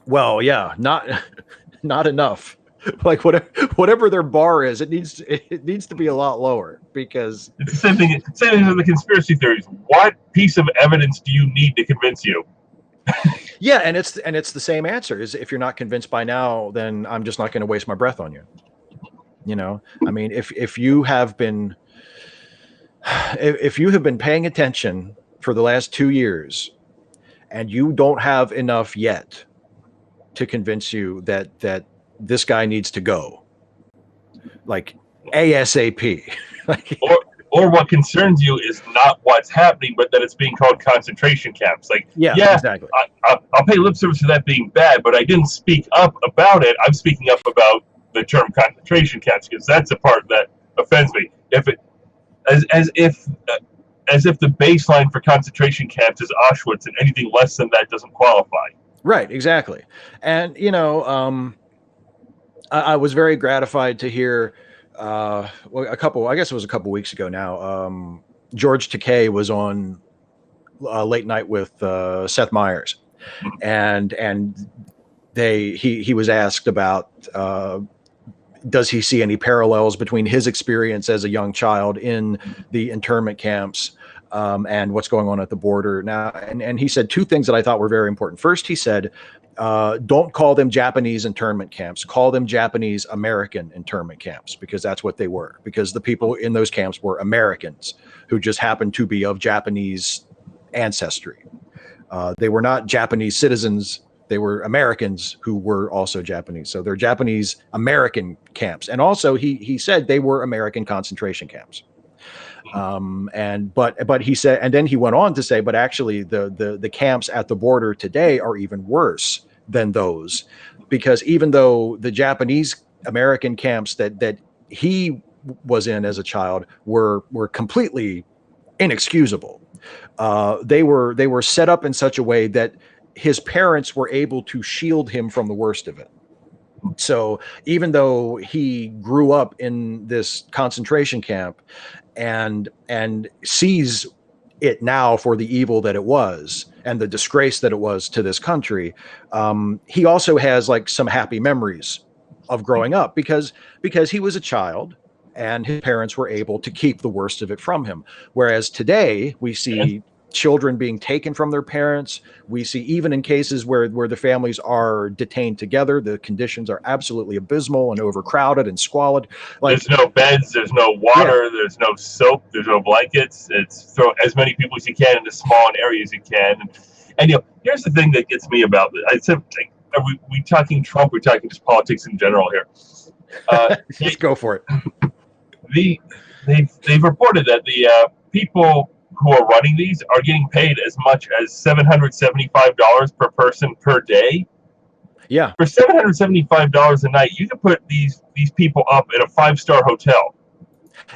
[SPEAKER 2] Well, yeah, not enough. Like whatever their bar is, it needs to be a lot lower, because
[SPEAKER 1] it's the same thing as the conspiracy theories. What piece of evidence do you need to convince you?
[SPEAKER 2] Yeah, and it's the same answer. Is if you're not convinced by now, then I'm just not going to waste my breath on you. I mean, if you have been paying attention for the last 2 years, and you don't have enough yet to convince you that this guy needs to go, like ASAP.
[SPEAKER 1] or what concerns you is not what's happening, but that it's being called concentration camps.
[SPEAKER 2] Exactly.
[SPEAKER 1] I'll pay lip service to that being bad, but I didn't speak up about it. I'm speaking up about the term concentration camps because that's the part that offends me. As if the baseline for concentration camps is Auschwitz, and anything less than that doesn't qualify.
[SPEAKER 2] Right, exactly. And I was very gratified to hear I guess it was a couple weeks ago now, George Takei was on Late Night with Seth Meyers, and he was asked about does he see any parallels between his experience as a young child in the internment camps and what's going on at the border now. And he said two things that I thought were very important. First, he said, don't call them Japanese internment camps. Call them Japanese American internment camps, because that's what they were. Because the people in those camps were Americans who just happened to be of Japanese ancestry. They were not Japanese citizens. They were Americans who were also Japanese. So they're Japanese American camps. And also he said they were American concentration camps. But he said, and then he went on to say, but actually the camps at the border today are even worse than those, because even though the Japanese American camps that he was in as a child were completely inexcusable, they were set up in such a way that his parents were able to shield him from the worst of it. So even though he grew up in this concentration camp and sees it now for the evil that it was and the disgrace that it was to this country, he also has like some happy memories of growing up because he was a child and his parents were able to keep the worst of it from him. Whereas today we see children being taken from their parents. We see even in cases where the families are detained together, the conditions are absolutely abysmal and overcrowded and squalid. Like,
[SPEAKER 1] there's no beds, there's no water, there's no soap, there's no blankets. It's throw as many people as you can into small areas as you can. And here's the thing that gets me about this. I said, are we talking Trump? We're talking just politics in general here.
[SPEAKER 2] Let's go for it.
[SPEAKER 1] They've reported that the people who are running these are getting paid as much as $775 per person per day.
[SPEAKER 2] Yeah.
[SPEAKER 1] For $775 a night, you can put these people up at a 5-star hotel.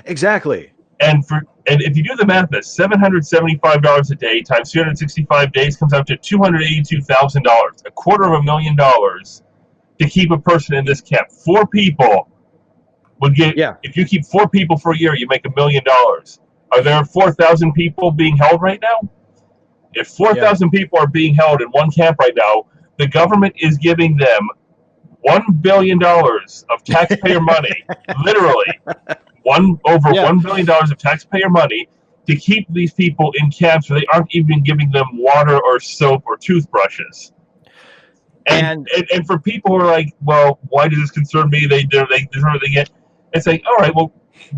[SPEAKER 2] Exactly.
[SPEAKER 1] And if you do the math, this $775 a day times 365 days comes out to $282,000, $250,000 to keep a person in this camp. 4 people would get. Yeah. If you keep 4 people for a year, you make $1 million. Are there 4,000 people being held right now? If 4,000 people are being held in one camp right now, the government is giving them $1 billion of taxpayer money, literally $1 billion of taxpayer money to keep these people in camps where they aren't even giving them water or soap or toothbrushes. And for people who are like, well, why does this concern me? They deserve what they get. It's like, all right, well,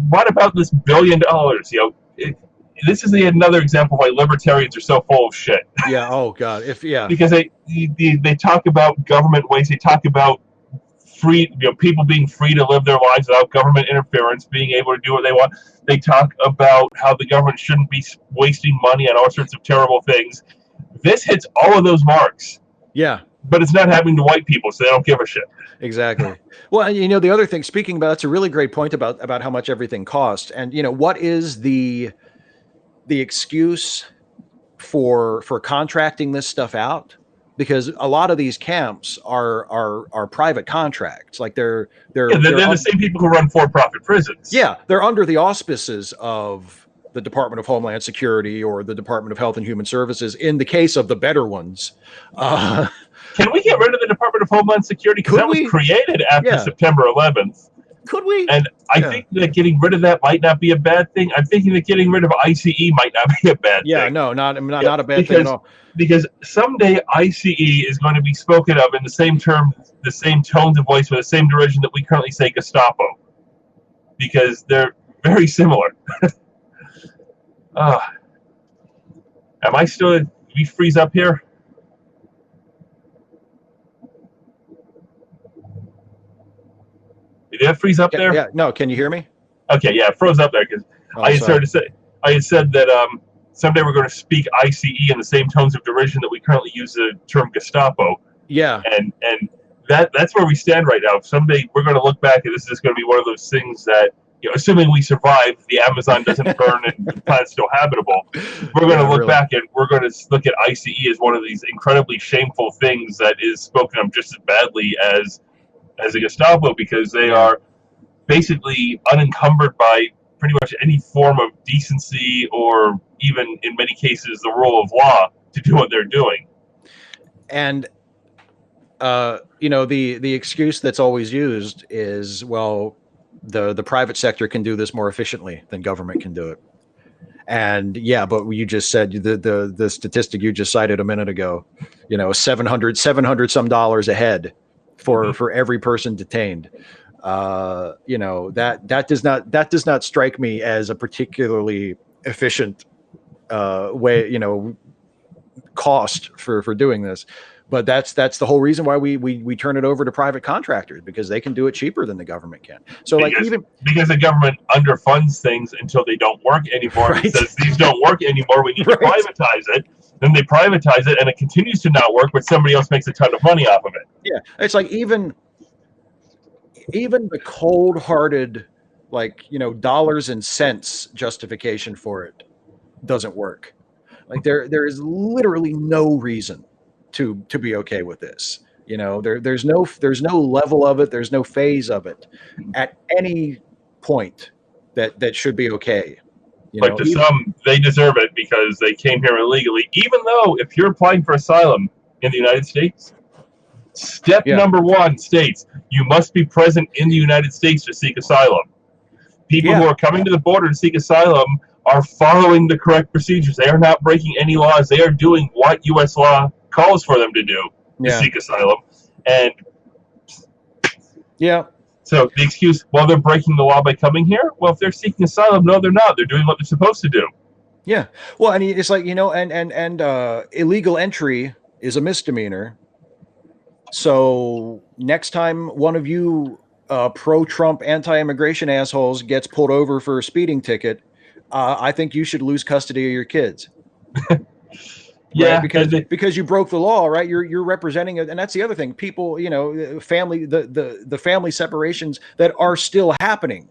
[SPEAKER 1] what about this $1 billion? This is another example why libertarians are so full of shit.
[SPEAKER 2] Yeah. Oh God.
[SPEAKER 1] Because they talk about government waste. They talk about people being free to live their lives without government interference, being able to do what they want. They talk about how the government shouldn't be wasting money on all sorts of terrible things. This hits all of those marks.
[SPEAKER 2] Yeah.
[SPEAKER 1] But it's not happening to white people, so they don't give a shit.
[SPEAKER 2] Exactly. Well, the other thing, speaking about, that's a really great point about how much everything costs. And, what is the excuse for contracting this stuff out? Because a lot of these camps are private contracts. Like they're
[SPEAKER 1] the same people who run for-profit prisons.
[SPEAKER 2] Yeah, they're under the auspices of the Department of Homeland Security or the Department of Health and Human Services. In the case of the better ones,
[SPEAKER 1] can we get rid of the Department of Homeland Security? Because that was created after September 11th.
[SPEAKER 2] Could we?
[SPEAKER 1] And I think that getting rid of that might not be a bad thing. I'm thinking that getting rid of ICE might not be a bad thing.
[SPEAKER 2] Yeah, no, not a bad thing at all.
[SPEAKER 1] Because someday ICE is going to be spoken of in the same term, the same tones of voice, with the same derision that we currently say Gestapo. Because they're very similar. Am I still? Did we freeze up here? Did that freeze up there?
[SPEAKER 2] Yeah. No. Can you hear me?
[SPEAKER 1] Okay. Yeah, it froze up there because I had said that someday we're going to speak ICE in the same tones of derision that we currently use the term Gestapo.
[SPEAKER 2] Yeah.
[SPEAKER 1] And that's where we stand right now. Someday we're going to look back and this is going to be one of those things that, assuming we survive, the Amazon doesn't burn and the planet's still habitable, we're going to look back and we're going to look at ICE as one of these incredibly shameful things that is spoken of just as badly as a Gestapo, because they are basically unencumbered by pretty much any form of decency or even, in many cases, the rule of law to do what they're doing.
[SPEAKER 2] And, the excuse that's always used is, well, the private sector can do this more efficiently than government can do it. And but you just said the statistic you just cited a minute ago, $700 some dollars a head for every person detained. That does not strike me as a particularly efficient way, cost for doing this. But that's the whole reason why we turn it over to private contractors, because they can do it cheaper than the government can. So because
[SPEAKER 1] the government underfunds things until they don't work anymore. Right. It says these don't work anymore. We need to privatize it. Then they privatize it, and it continues to not work, but somebody else makes a ton of money off of it.
[SPEAKER 2] Yeah, it's like even the cold-hearted, dollars and cents justification for it doesn't work. Like there is literally no reason to be okay with this. There's no level of it. There's no phase of it at any point that should be okay.
[SPEAKER 1] But to some, they deserve it because they came here illegally. Even though if you're applying for asylum in the United States, step number 1 states you must be present in the United States to seek asylum. People who are coming to the border to seek asylum are following the correct procedures. They are not breaking any laws. They are doing what U.S. law calls for them to do to seek asylum. And so the excuse, well, they're breaking the law by coming here. Well, if they're seeking asylum, no, they're not. They're doing what they're supposed to do.
[SPEAKER 2] Yeah. Well, I mean, it's like, and illegal entry is a misdemeanor. So next time one of you pro-Trump, anti-immigration assholes gets pulled over for a speeding ticket, I think you should lose custody of your kids.
[SPEAKER 1] Yeah,
[SPEAKER 2] right? because you broke the law, right? You're representing it, and that's the other thing. People, family, the family separations that are still happening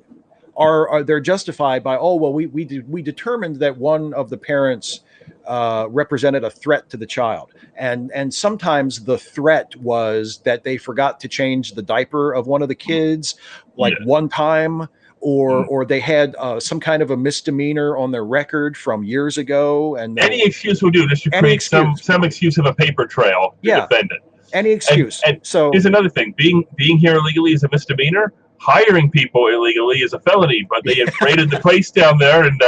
[SPEAKER 2] are they're justified by, oh well, we determined that one of the parents represented a threat to the child, and sometimes the threat was that they forgot to change the diaper of one of the kids, one time. Or they had some kind of a misdemeanor on their record from years ago, and
[SPEAKER 1] any excuse will do just to create some excuse of a paper trail to defend it.
[SPEAKER 2] Any excuse.
[SPEAKER 1] And
[SPEAKER 2] so
[SPEAKER 1] here's another thing: being here illegally is a misdemeanor. Hiring people illegally is a felony. But they had raided the place down there and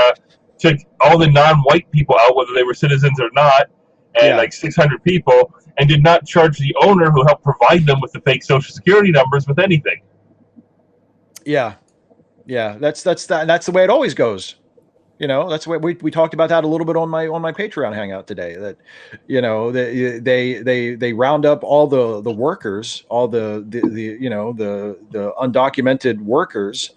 [SPEAKER 1] took all the non-white people out, whether they were citizens or not, and like 600 people, and did not charge the owner who helped provide them with the fake Social Security numbers with anything.
[SPEAKER 2] Yeah, that's the way it always goes. That's the way we talked about that a little bit on my Patreon hangout today. That they round up all the workers, all the undocumented workers,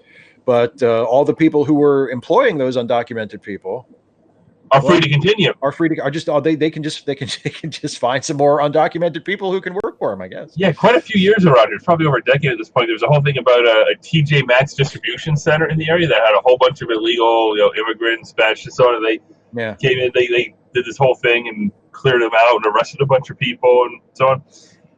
[SPEAKER 2] but all the people who were employing those undocumented people
[SPEAKER 1] are free to continue.
[SPEAKER 2] They can just find some more undocumented people who can work for them, I guess.
[SPEAKER 1] Yeah, quite a few years around here. It's probably over a decade at this point. There was a whole thing about a TJ Maxx distribution center in the area that had a whole bunch of illegal, immigrants, Spanish and so on. And they came in, they did this whole thing and cleared them out and arrested a bunch of people and so on.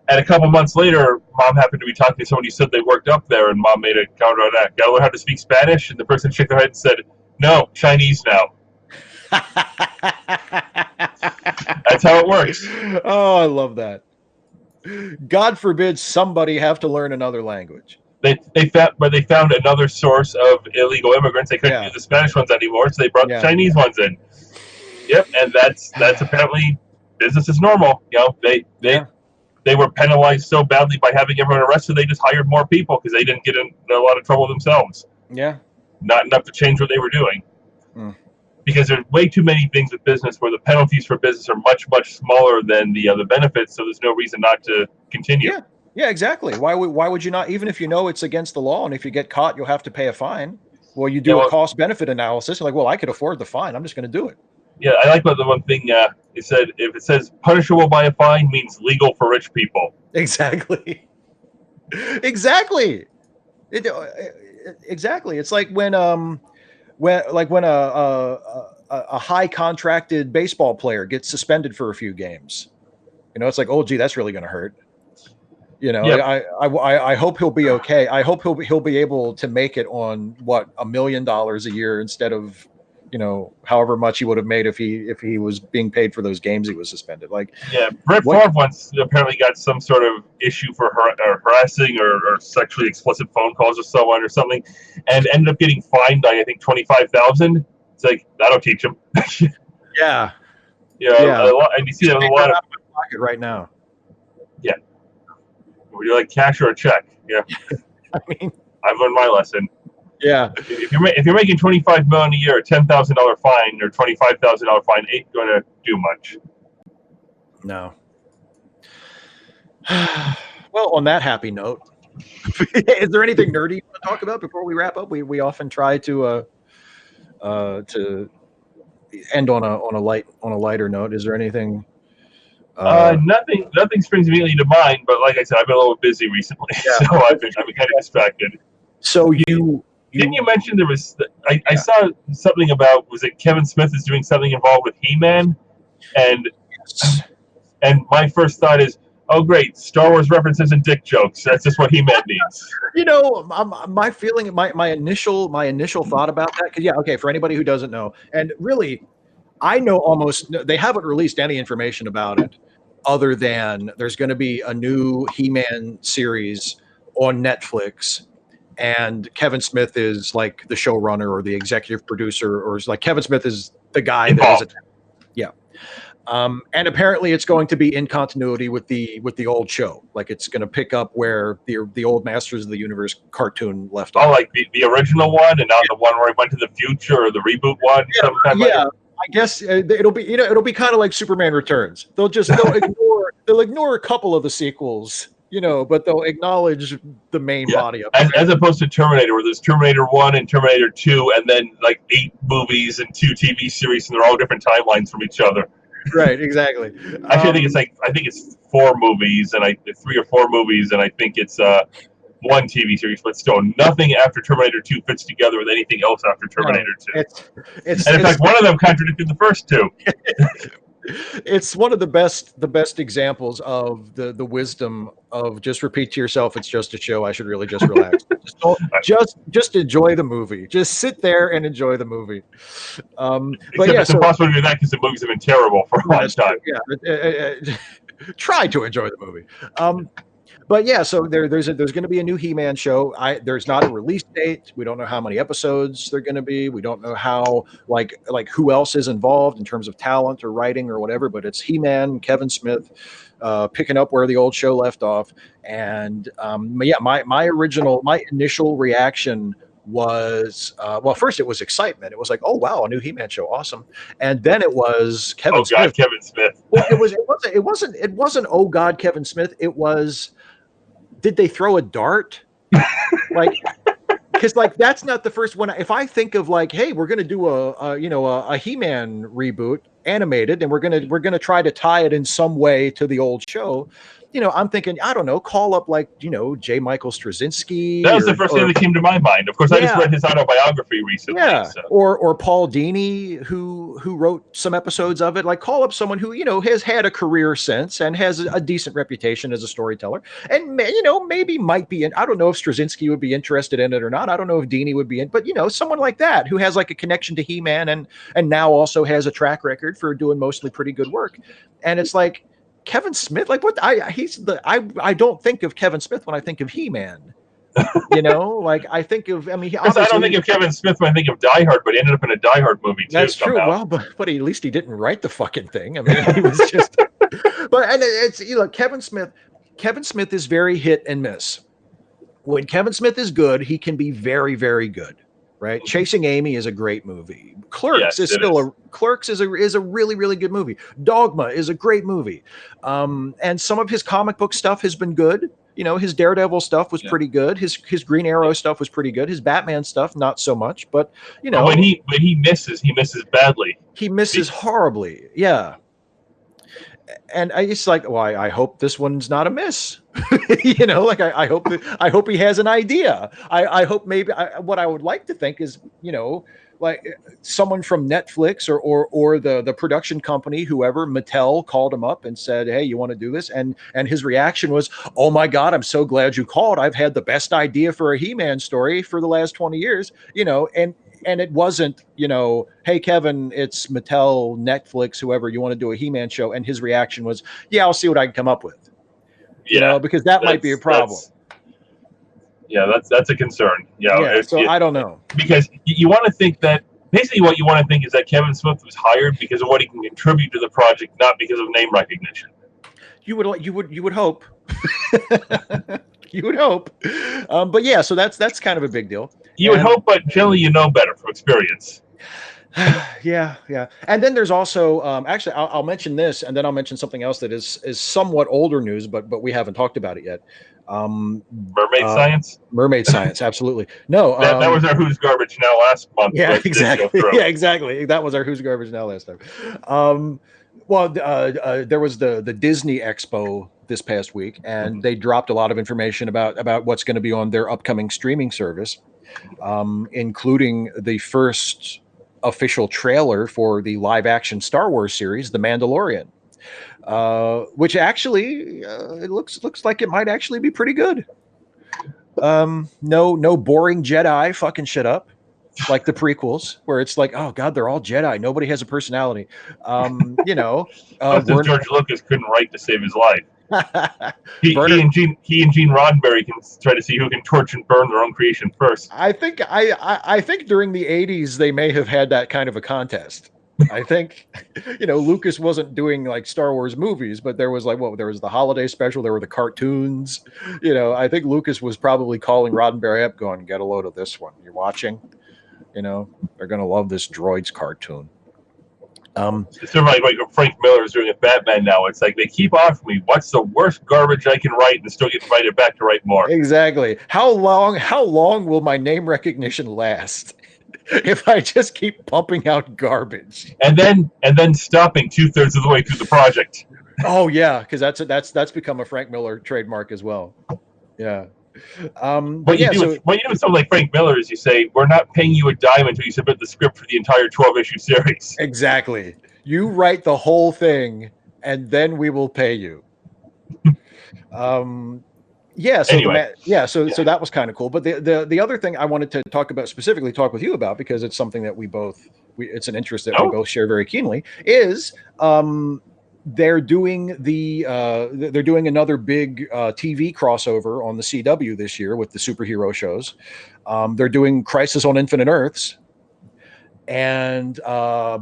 [SPEAKER 1] And a couple months later, Mom happened to be talking to someone who said they worked up there, and Mom made a counter on that. Gotta learn how to speak Spanish, and the person shook their head and said, "No, Chinese now." That's how it works.
[SPEAKER 2] Oh, I love that. God forbid somebody have to learn another language.
[SPEAKER 1] They found another source of illegal immigrants. They couldn't use the Spanish ones anymore, so they brought the Chinese ones in. Yep, and that's apparently business as normal. They were penalized so badly by having everyone arrested, they just hired more people because they didn't get in a lot of trouble themselves.
[SPEAKER 2] Yeah,
[SPEAKER 1] not enough to change what they were doing. Because there's way too many things with business where the penalties for business are much, much smaller than the benefits, so there's no reason not to continue.
[SPEAKER 2] Yeah, exactly. Why would you not? Even if you know it's against the law, and if you get caught, you'll have to pay a fine. Well, you do a cost-benefit analysis. You're like, well, I could afford the fine. I'm just going to do it.
[SPEAKER 1] Yeah, I like what the one thing it said. If it says punishable by a fine, means legal for rich people.
[SPEAKER 2] Exactly. Exactly. Exactly. It's like when a high contracted baseball player gets suspended for a few games, it's like, oh gee, that's really going to hurt. I hope he'll be okay. I hope he'll be able to make it on $1 million a year instead of however much he would have made if he was being paid for those games he was suspended.
[SPEAKER 1] Brett Favre once apparently got some sort of issue for harassing or sexually explicit phone calls with someone or something, and ended up getting fined I think $25,000. It's like, that'll teach him.
[SPEAKER 2] Yeah.
[SPEAKER 1] And you see that with a lot of
[SPEAKER 2] pocket right now.
[SPEAKER 1] Yeah. Would you like cash or a check? Yeah.
[SPEAKER 2] I mean,
[SPEAKER 1] I've learned my lesson.
[SPEAKER 2] Yeah.
[SPEAKER 1] If you're making $25 million a year, a $10,000 fine or $25,000 fine ain't going to do much.
[SPEAKER 2] No. Well, on that happy note, is there anything nerdy you want to talk about before we wrap up? We often try to end on a lighter note. Is there anything?
[SPEAKER 1] Nothing springs immediately to mind. But like I said, I've been a little busy recently, so I've been kind of distracted.
[SPEAKER 2] So
[SPEAKER 1] didn't you mention there was? I saw something about, was it Kevin Smith is doing something involved with He-Man, and my first thought is, Oh, great! Star Wars references and dick jokes. That's just what He-Man needs.
[SPEAKER 2] My feeling, my initial thought about that. Because yeah, okay, for anybody who doesn't know, and really, I know almost they haven't released any information about it, other than there's going to be a new He-Man series on Netflix, and Kevin Smith is like the showrunner or the executive producer, or is like Kevin Smith is the guy that is
[SPEAKER 1] Involved.
[SPEAKER 2] yeah. And apparently it's going to be in continuity with the old show. Like it's going to pick up where the old Masters of the Universe cartoon left
[SPEAKER 1] Oh,
[SPEAKER 2] off.
[SPEAKER 1] like the original one, and not the one where he went to the future, or the reboot one sometime later.
[SPEAKER 2] Yeah, I guess it'll be kind of like Superman Returns. They'll ignore a couple of the sequels, but they'll acknowledge the main body of it.
[SPEAKER 1] As opposed to Terminator, where there's Terminator 1 and Terminator 2, and then like 8 movies and 2 TV series, and they're all different timelines from each other.
[SPEAKER 2] Right, exactly.
[SPEAKER 1] Actually, I think it's 4 movies, and 3 or 4 movies, and I think it's 1 TV series, but still nothing after Terminator 2 fits together with anything else after Terminator 2. And in fact, one of them contradicted the first 2.
[SPEAKER 2] It's one of the best examples of the wisdom of just repeat to yourself, it's just a show. I should really just relax. just enjoy the movie. Just sit there and enjoy the movie. But yeah,
[SPEAKER 1] it's impossible to do that because the movies have been terrible for a long time.
[SPEAKER 2] Yeah, try to enjoy the movie. But yeah, so there's going to be a new He-Man show. There's not a release date. We don't know how many episodes they're going to be. We don't know how like who else is involved in terms of talent or writing or whatever. But it's He-Man, Kevin Smith, picking up where the old show left off. And yeah, my initial reaction was first it was excitement. It was like, oh wow, a new He-Man show, awesome. And then it was Kevin Smith.
[SPEAKER 1] Oh god, Kevin Smith.
[SPEAKER 2] Well, it wasn't oh god, Kevin Smith. It was, did they throw a dart? Like, because like that's not the first one. If I think of like, hey, we're gonna do a He-Man reboot animated, and we're gonna try to tie it in some way to the old show. I'm thinking, I don't know, call up like, J. Michael Straczynski.
[SPEAKER 1] That was the first thing that came to my mind. Of course, I just read his autobiography recently.
[SPEAKER 2] Yeah,
[SPEAKER 1] so.
[SPEAKER 2] or Paul Dini, who wrote some episodes of it. Like, call up someone who has had a career since and has a decent reputation as a storyteller, and maybe might be in. I don't know if Straczynski would be interested in it or not. I don't know if Dini would be in, but someone like that who has like a connection to He-Man and now also has a track record for doing mostly pretty good work. And it's like, Kevin Smith, like what? I don't think of Kevin Smith when I think of He-Man. Like I think of. I mean,
[SPEAKER 1] I don't think of Kevin Smith when I think of Die Hard, but he ended up in a Die Hard movie too.
[SPEAKER 2] That's true. Well, but at least he didn't write the fucking thing. I mean, he was just. But and it's Kevin Smith. Kevin Smith is very hit and miss. When Kevin Smith is good, he can be very, very good. Right, mm-hmm. Chasing Amy is a great movie. Clerks is a really, really good movie. Dogma is a great movie, and some of his comic book stuff has been good. His Daredevil stuff was pretty good. His Green Arrow stuff was pretty good. His Batman stuff not so much, but
[SPEAKER 1] when he misses badly.
[SPEAKER 2] He misses horribly. Yeah. And it's like, well, I hope this one's not a miss. Like I hope he has an idea. I hope maybe what I would like to think is, like someone from Netflix or the production company, whoever, Mattel, called him up and said, hey, you want to do this? And his reaction was, oh my God, I'm so glad you called. I've had the best idea for a He-Man story for the last 20 years, and it wasn't, hey, Kevin, it's Mattel, Netflix, whoever, you want to do a He-Man show. And his reaction was, yeah, I'll see what I can come up with. Because that might be a problem.
[SPEAKER 1] That's a concern.
[SPEAKER 2] So I don't know.
[SPEAKER 1] Because you want to think that, basically what you want to think is that Kevin Smith was hired because of what he can contribute to the project, not because of name recognition.
[SPEAKER 2] You would hope. You would hope. But yeah, so that's kind of a big deal.
[SPEAKER 1] You would hope, but generally better from experience.
[SPEAKER 2] Yeah. And then there's also, actually, I'll mention this, and then I'll mention something else that is somewhat older news, but we haven't talked about it yet.
[SPEAKER 1] Mermaid science?
[SPEAKER 2] Mermaid science, absolutely. No.
[SPEAKER 1] That was our Who's Garbage Now last month.
[SPEAKER 2] Yeah, exactly. Yeah, exactly. That was our Who's Garbage Now last time. There was the Disney Expo this past week, and they dropped a lot of information about what's going to be on their upcoming streaming service, including the first official trailer for the live action Star Wars series, The Mandalorian. which actually it looks like it might actually be pretty good. No boring Jedi fucking shit up like the prequels, where it's like, oh god, they're all Jedi. Nobody has a personality.
[SPEAKER 1] Plus, if George Lucas couldn't write to save his life. He and Gene Roddenberry can try to see who can torch and burn their own creation first.
[SPEAKER 2] I think during the 80s they may have had that kind of a contest. I think, Lucas wasn't doing like Star Wars movies, but there was there was the holiday special, there were the cartoons. I think Lucas was probably calling Roddenberry up, going, "Get a load of this one. You're watching. They're gonna love this droids cartoon."
[SPEAKER 1] It's sort of like Frank Miller is doing with Batman now. It's like they keep offering me what's the worst garbage I can write and still get invited back to write more.
[SPEAKER 2] Exactly. How long will my name recognition last if I just keep pumping out garbage?
[SPEAKER 1] And then stopping 2/3 of the way through the project.
[SPEAKER 2] Oh yeah, because that's become a Frank Miller trademark as well. Yeah.
[SPEAKER 1] What you do with someone like Frank Miller is you say, we're not paying you a dime until you submit the script for the entire 12-issue series.
[SPEAKER 2] Exactly. You write the whole thing, and then we will pay you. Yeah. So
[SPEAKER 1] anyway.
[SPEAKER 2] So that was kind of cool. But the other thing I wanted to talk with you about, because it's something that it's an interest that we both share very keenly, is they're doing another big TV crossover on the CW this year with the superhero shows. They're doing Crisis on Infinite Earths, and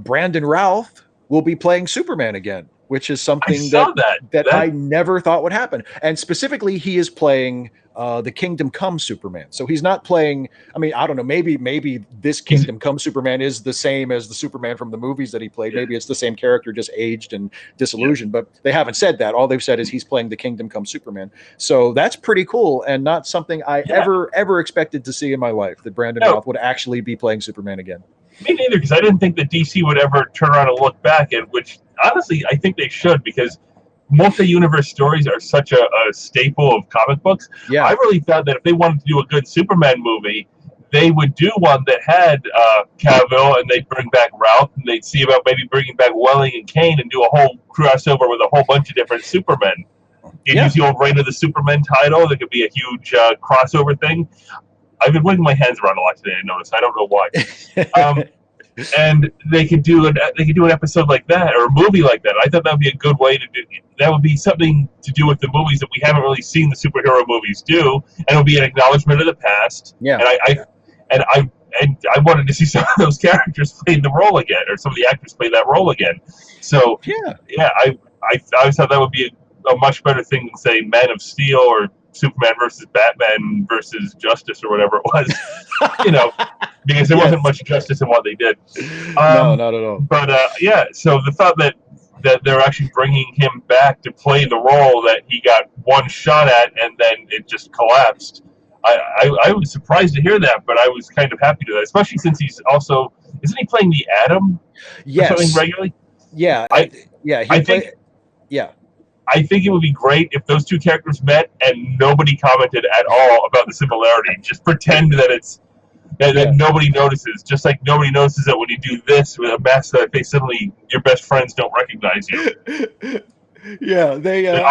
[SPEAKER 2] Brandon Routh will be playing Superman again, which is something that I never thought would happen. And specifically, he is playing the Kingdom Come Superman. So he's not playing, I don't know, maybe this Kingdom Come Superman is the same as the Superman from the movies that he played. Maybe it's the same character, just aged and disillusioned, but they haven't said that. All they've said is he's playing the Kingdom Come Superman. So that's pretty cool, and not something I ever expected to see in my life, that Brandon Routh would actually be playing Superman again.
[SPEAKER 1] Me neither, because I didn't think that DC would ever turn around and look back, and which honestly I think they should, because multi-universe stories are such a staple of comic books.
[SPEAKER 2] Yeah,
[SPEAKER 1] I really thought that if they wanted to do a good Superman movie, they would do one that had Cavill, and they'd bring back Routh, and they'd see about maybe bringing back Welling and Kane and do a whole crossover with a whole bunch of different Supermen. You'd use the old Reign of the Supermen title. That could be a huge crossover thing. I've been waving my hands around a lot today, I noticed. I don't know why. And they could do an episode like that, or a movie like that. I thought that would be a good way to do. That would be something to do with the movies that we haven't really seen the superhero movies do, and it would be an acknowledgement of the past.
[SPEAKER 2] Yeah.
[SPEAKER 1] And I wanted to see some of those characters play the role again, or some of the actors play that role again. So I always thought that would be a much better thing than say Man of Steel or Superman versus Batman versus Justice or whatever it was, because there wasn't much justice in what they did.
[SPEAKER 2] No, not at all.
[SPEAKER 1] But so the thought that they're actually bringing him back to play the role that he got one shot at and then it just collapsed. I was surprised to hear that, but I was kind of happy to that, especially since he's also, isn't he playing the Atom?
[SPEAKER 2] Yes.
[SPEAKER 1] Or something regularly?
[SPEAKER 2] Yeah.
[SPEAKER 1] I think it would be great if those two characters met and nobody commented at all about the similarity. Just pretend that that nobody notices. Just like nobody notices that when you do this with a mask that face, suddenly your best friends don't recognize you.
[SPEAKER 2] Yeah,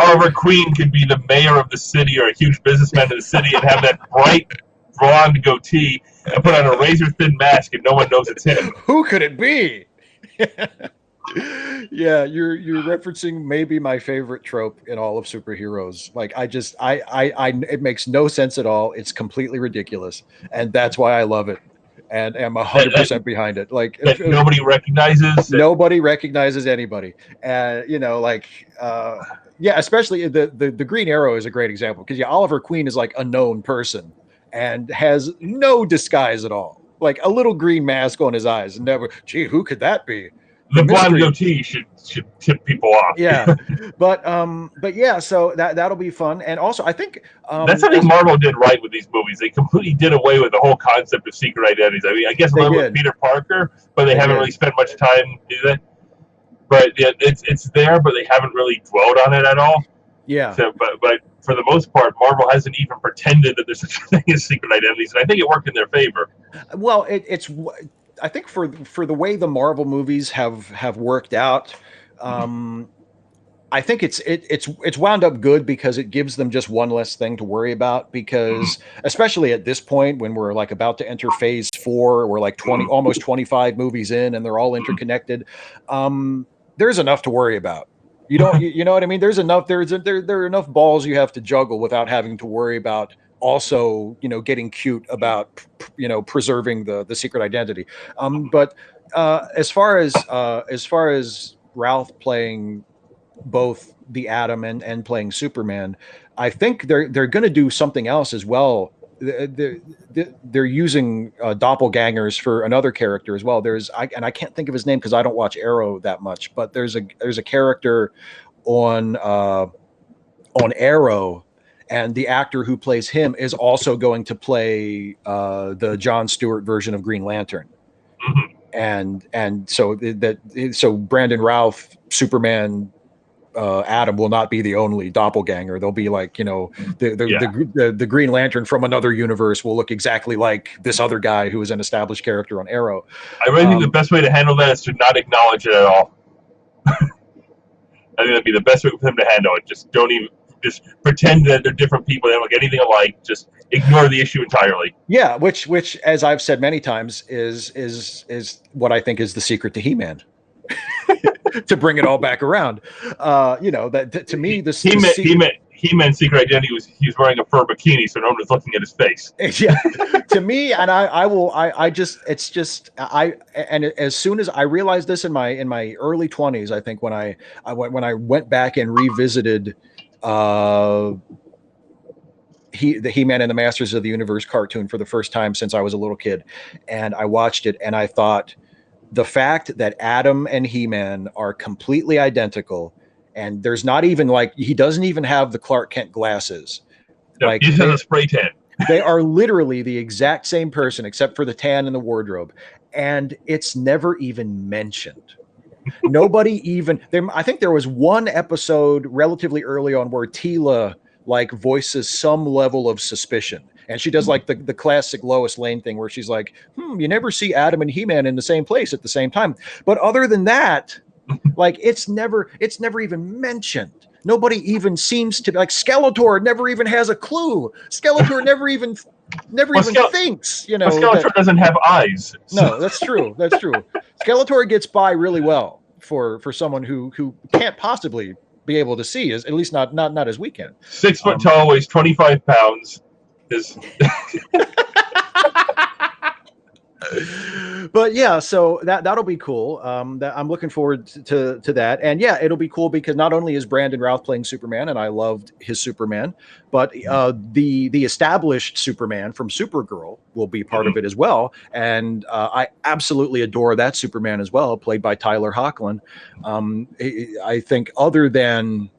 [SPEAKER 1] Oliver Queen could be the mayor of the city or a huge businessman in the city and have that bright blonde goatee and put on a razor-thin mask and no one knows it's him.
[SPEAKER 2] Who could it be? Yeah, you're referencing maybe my favorite trope in all of superheroes. Like, it makes no sense at all. It's completely ridiculous, and that's why I love it, and am 100% behind it. Like,
[SPEAKER 1] nobody recognizes.
[SPEAKER 2] Nobody recognizes anybody, especially the Green Arrow is a great example, because Oliver Queen is like a known person and has no disguise at all. Like a little green mask on his eyes, and never. Gee, who could that be?
[SPEAKER 1] The blonde goatee should tip people off.
[SPEAKER 2] Yeah, but yeah, so that'll be fun, and also I think
[SPEAKER 1] that's something Marvel did right with these movies. They completely did away with the whole concept of secret identities. I mean, I guess a little with Peter Parker, but they haven't really spent much time do that. But it's there, but they haven't really dwelled on it at all.
[SPEAKER 2] Yeah.
[SPEAKER 1] So, but for the most part, Marvel hasn't even pretended that there's such a thing as secret identities, and I think it worked in their favor.
[SPEAKER 2] Well, I think for the way the Marvel movies have worked out, I think it's wound up good because it gives them just one less thing to worry about. Because especially at this point, when we're like about to enter phase 4, we're like almost 25 movies in, and they're all interconnected. There's enough to worry about. You know what I mean? There's enough. There are enough balls you have to juggle without having to worry about also, getting cute about, preserving the secret identity. But as far as Ralph playing both the Atom and playing Superman, I think they're going to do something else as well. They're using doppelgangers for another character as well. I can't think of his name because I don't watch Arrow that much, but there's a character on Arrow, and the actor who plays him is also going to play the Jon Stewart version of Green Lantern. And so so Brandon Routh, Superman, Adam will not be the only doppelganger. They'll be like, the Green Lantern from another universe will look exactly like this other guy who is an established character on Arrow.
[SPEAKER 1] I really think the best way to handle that is to not acknowledge it at all. I think that'd be the best way for him to handle it. Just pretend that they're different people. They don't look anything alike. Just ignore the issue entirely.
[SPEAKER 2] Yeah, which as I've said many times is what I think is the secret to He-Man. To bring it all back around, that to me, He-Man's
[SPEAKER 1] secret identity was he was wearing a fur bikini, so no one was looking at his face.
[SPEAKER 2] Yeah, to me, and and as soon as I realized this in my early 20s, I think when I went back and revisited the He-Man and the Masters of the Universe cartoon for the first time since I was a little kid, and I watched it, and I thought, the fact that Adam and He-Man are completely identical, and there's not even he doesn't even have the Clark Kent glasses.
[SPEAKER 1] No, he has a spray tan.
[SPEAKER 2] They are literally the exact same person except for the tan and the wardrobe, and it's never even mentioned. Nobody even I think there was one episode relatively early on where Tila voices some level of suspicion. And she does the classic Lois Lane thing where she's like, you never see Adam and He-Man in the same place at the same time. But other than that, it's never even mentioned. Nobody even seems to Skeletor never even has a clue. Skeletor never even thinks,
[SPEAKER 1] Skeletor doesn't have eyes. So.
[SPEAKER 2] No, that's true. That's true. Skeletor gets by really well for someone who can't possibly be able to see, at least not as we can.
[SPEAKER 1] 6 foot tall, weighs 25 pounds.
[SPEAKER 2] But yeah, so that'll be cool. That I'm looking forward to that, and yeah, it'll be cool because not only is Brandon Routh playing Superman, and I loved his Superman, but the established Superman from Supergirl will be part of it as well, and I absolutely adore that Superman as well, played by Tyler Hoechlin. I think other than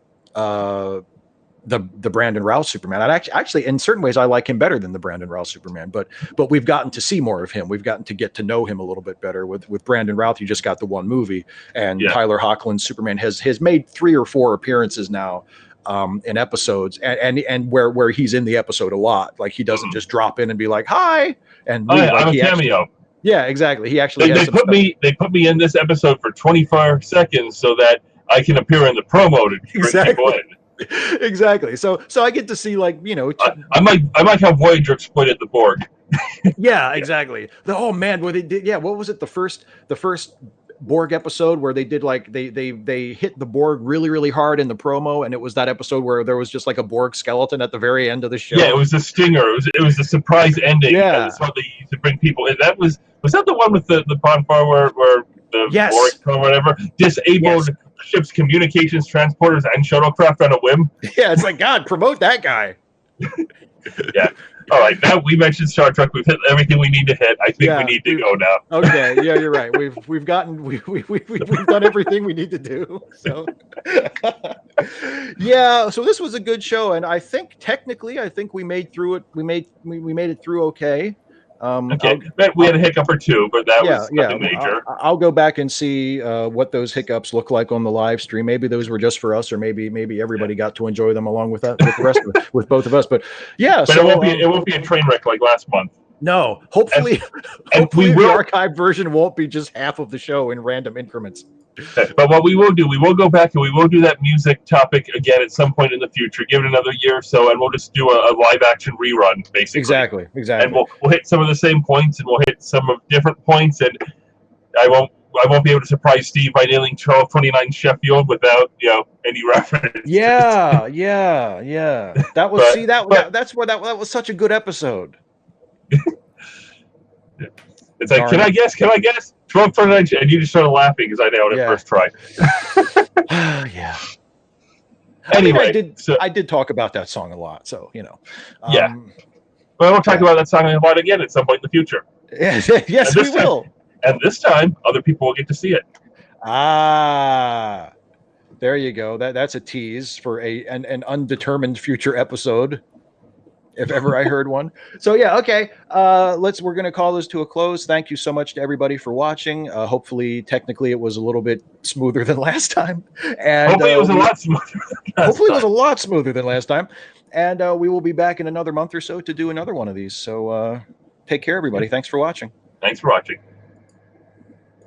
[SPEAKER 2] the Brandon Routh Superman, I actually in certain ways I like him better than the Brandon Routh Superman, but we've gotten to see more of him. We've gotten to get to know him a little bit better. With Brandon Routh, you just got the one movie, and Tyler Hoechlin's Superman has made 3 or 4 appearances now in episodes, and where he's in the episode a lot. He doesn't just drop in and be like, hi, and leave.
[SPEAKER 1] I'm a cameo.
[SPEAKER 2] Yeah, exactly. He actually
[SPEAKER 1] they put me in this episode for 24 seconds so that I can appear in the promo to bring people in.
[SPEAKER 2] Exactly. So I get to see
[SPEAKER 1] I might have Voyager exploited the Borg.
[SPEAKER 2] Yeah, exactly. Oh man, what they did? Yeah, what was it? The first Borg episode where they did they hit the Borg really really hard in the promo, and it was that episode where there was just a Borg skeleton at the very end of the show.
[SPEAKER 1] Yeah, it was a stinger. It was a surprise ending.
[SPEAKER 2] Yeah,
[SPEAKER 1] that's how they used to bring people in. Was that the one with the bonfire where the Borg or whatever disabled ship's communications transporters and shuttlecraft on a whim?
[SPEAKER 2] Yeah, it's God, promote that guy.
[SPEAKER 1] Yeah. All right, now we mentioned Star Trek. We've hit everything we need to hit. I think we need to go now.
[SPEAKER 2] Okay, yeah, you're right. We've done everything we need to do. So yeah, so this was a good show, and I think technically, we made through it. We made it through okay.
[SPEAKER 1] Okay, we had a hiccup or two, but that was nothing major.
[SPEAKER 2] I'll go back and see what those hiccups look like on the live stream. Maybe those were just for us, or maybe everybody got to enjoy them along with the rest of it, with both of us. But yeah,
[SPEAKER 1] but it won't be a train wreck like last month.
[SPEAKER 2] No, hopefully the archived version won't be just half of the show in random increments.
[SPEAKER 1] But what we will do, we will go back and we will do that music topic again at some point in the future. Give it another year or so, and we'll just do a live action rerun, basically.
[SPEAKER 2] Exactly.
[SPEAKER 1] And we'll hit some of the same points, and we'll hit some of different points. And I won't be able to surprise Steve by nailing 1229 Sheffield without any reference.
[SPEAKER 2] Yeah. That was that's where that was such a good episode.
[SPEAKER 1] It's like, can I guess? 1229, and you just started laughing because I nailed it first try.
[SPEAKER 2] Yeah.
[SPEAKER 1] Anyway,
[SPEAKER 2] I did talk about that song a lot, so
[SPEAKER 1] yeah. Well, we'll talk about that song a lot again at some point in the future.
[SPEAKER 2] Yes, we will.
[SPEAKER 1] And this time, other people will get to see it.
[SPEAKER 2] There you go. That's a tease for an undetermined future episode, if ever I heard one. So yeah, okay. We're gonna call this to a close. Thank you so much to everybody for watching. Hopefully, technically, it was a little bit smoother than last time. And
[SPEAKER 1] hopefully, it was a lot smoother.
[SPEAKER 2] Hopefully, it was a lot smoother than last time. And we will be back in another month or so to do another one of these. So take care, everybody. Thanks for watching.
[SPEAKER 1] Thanks for watching.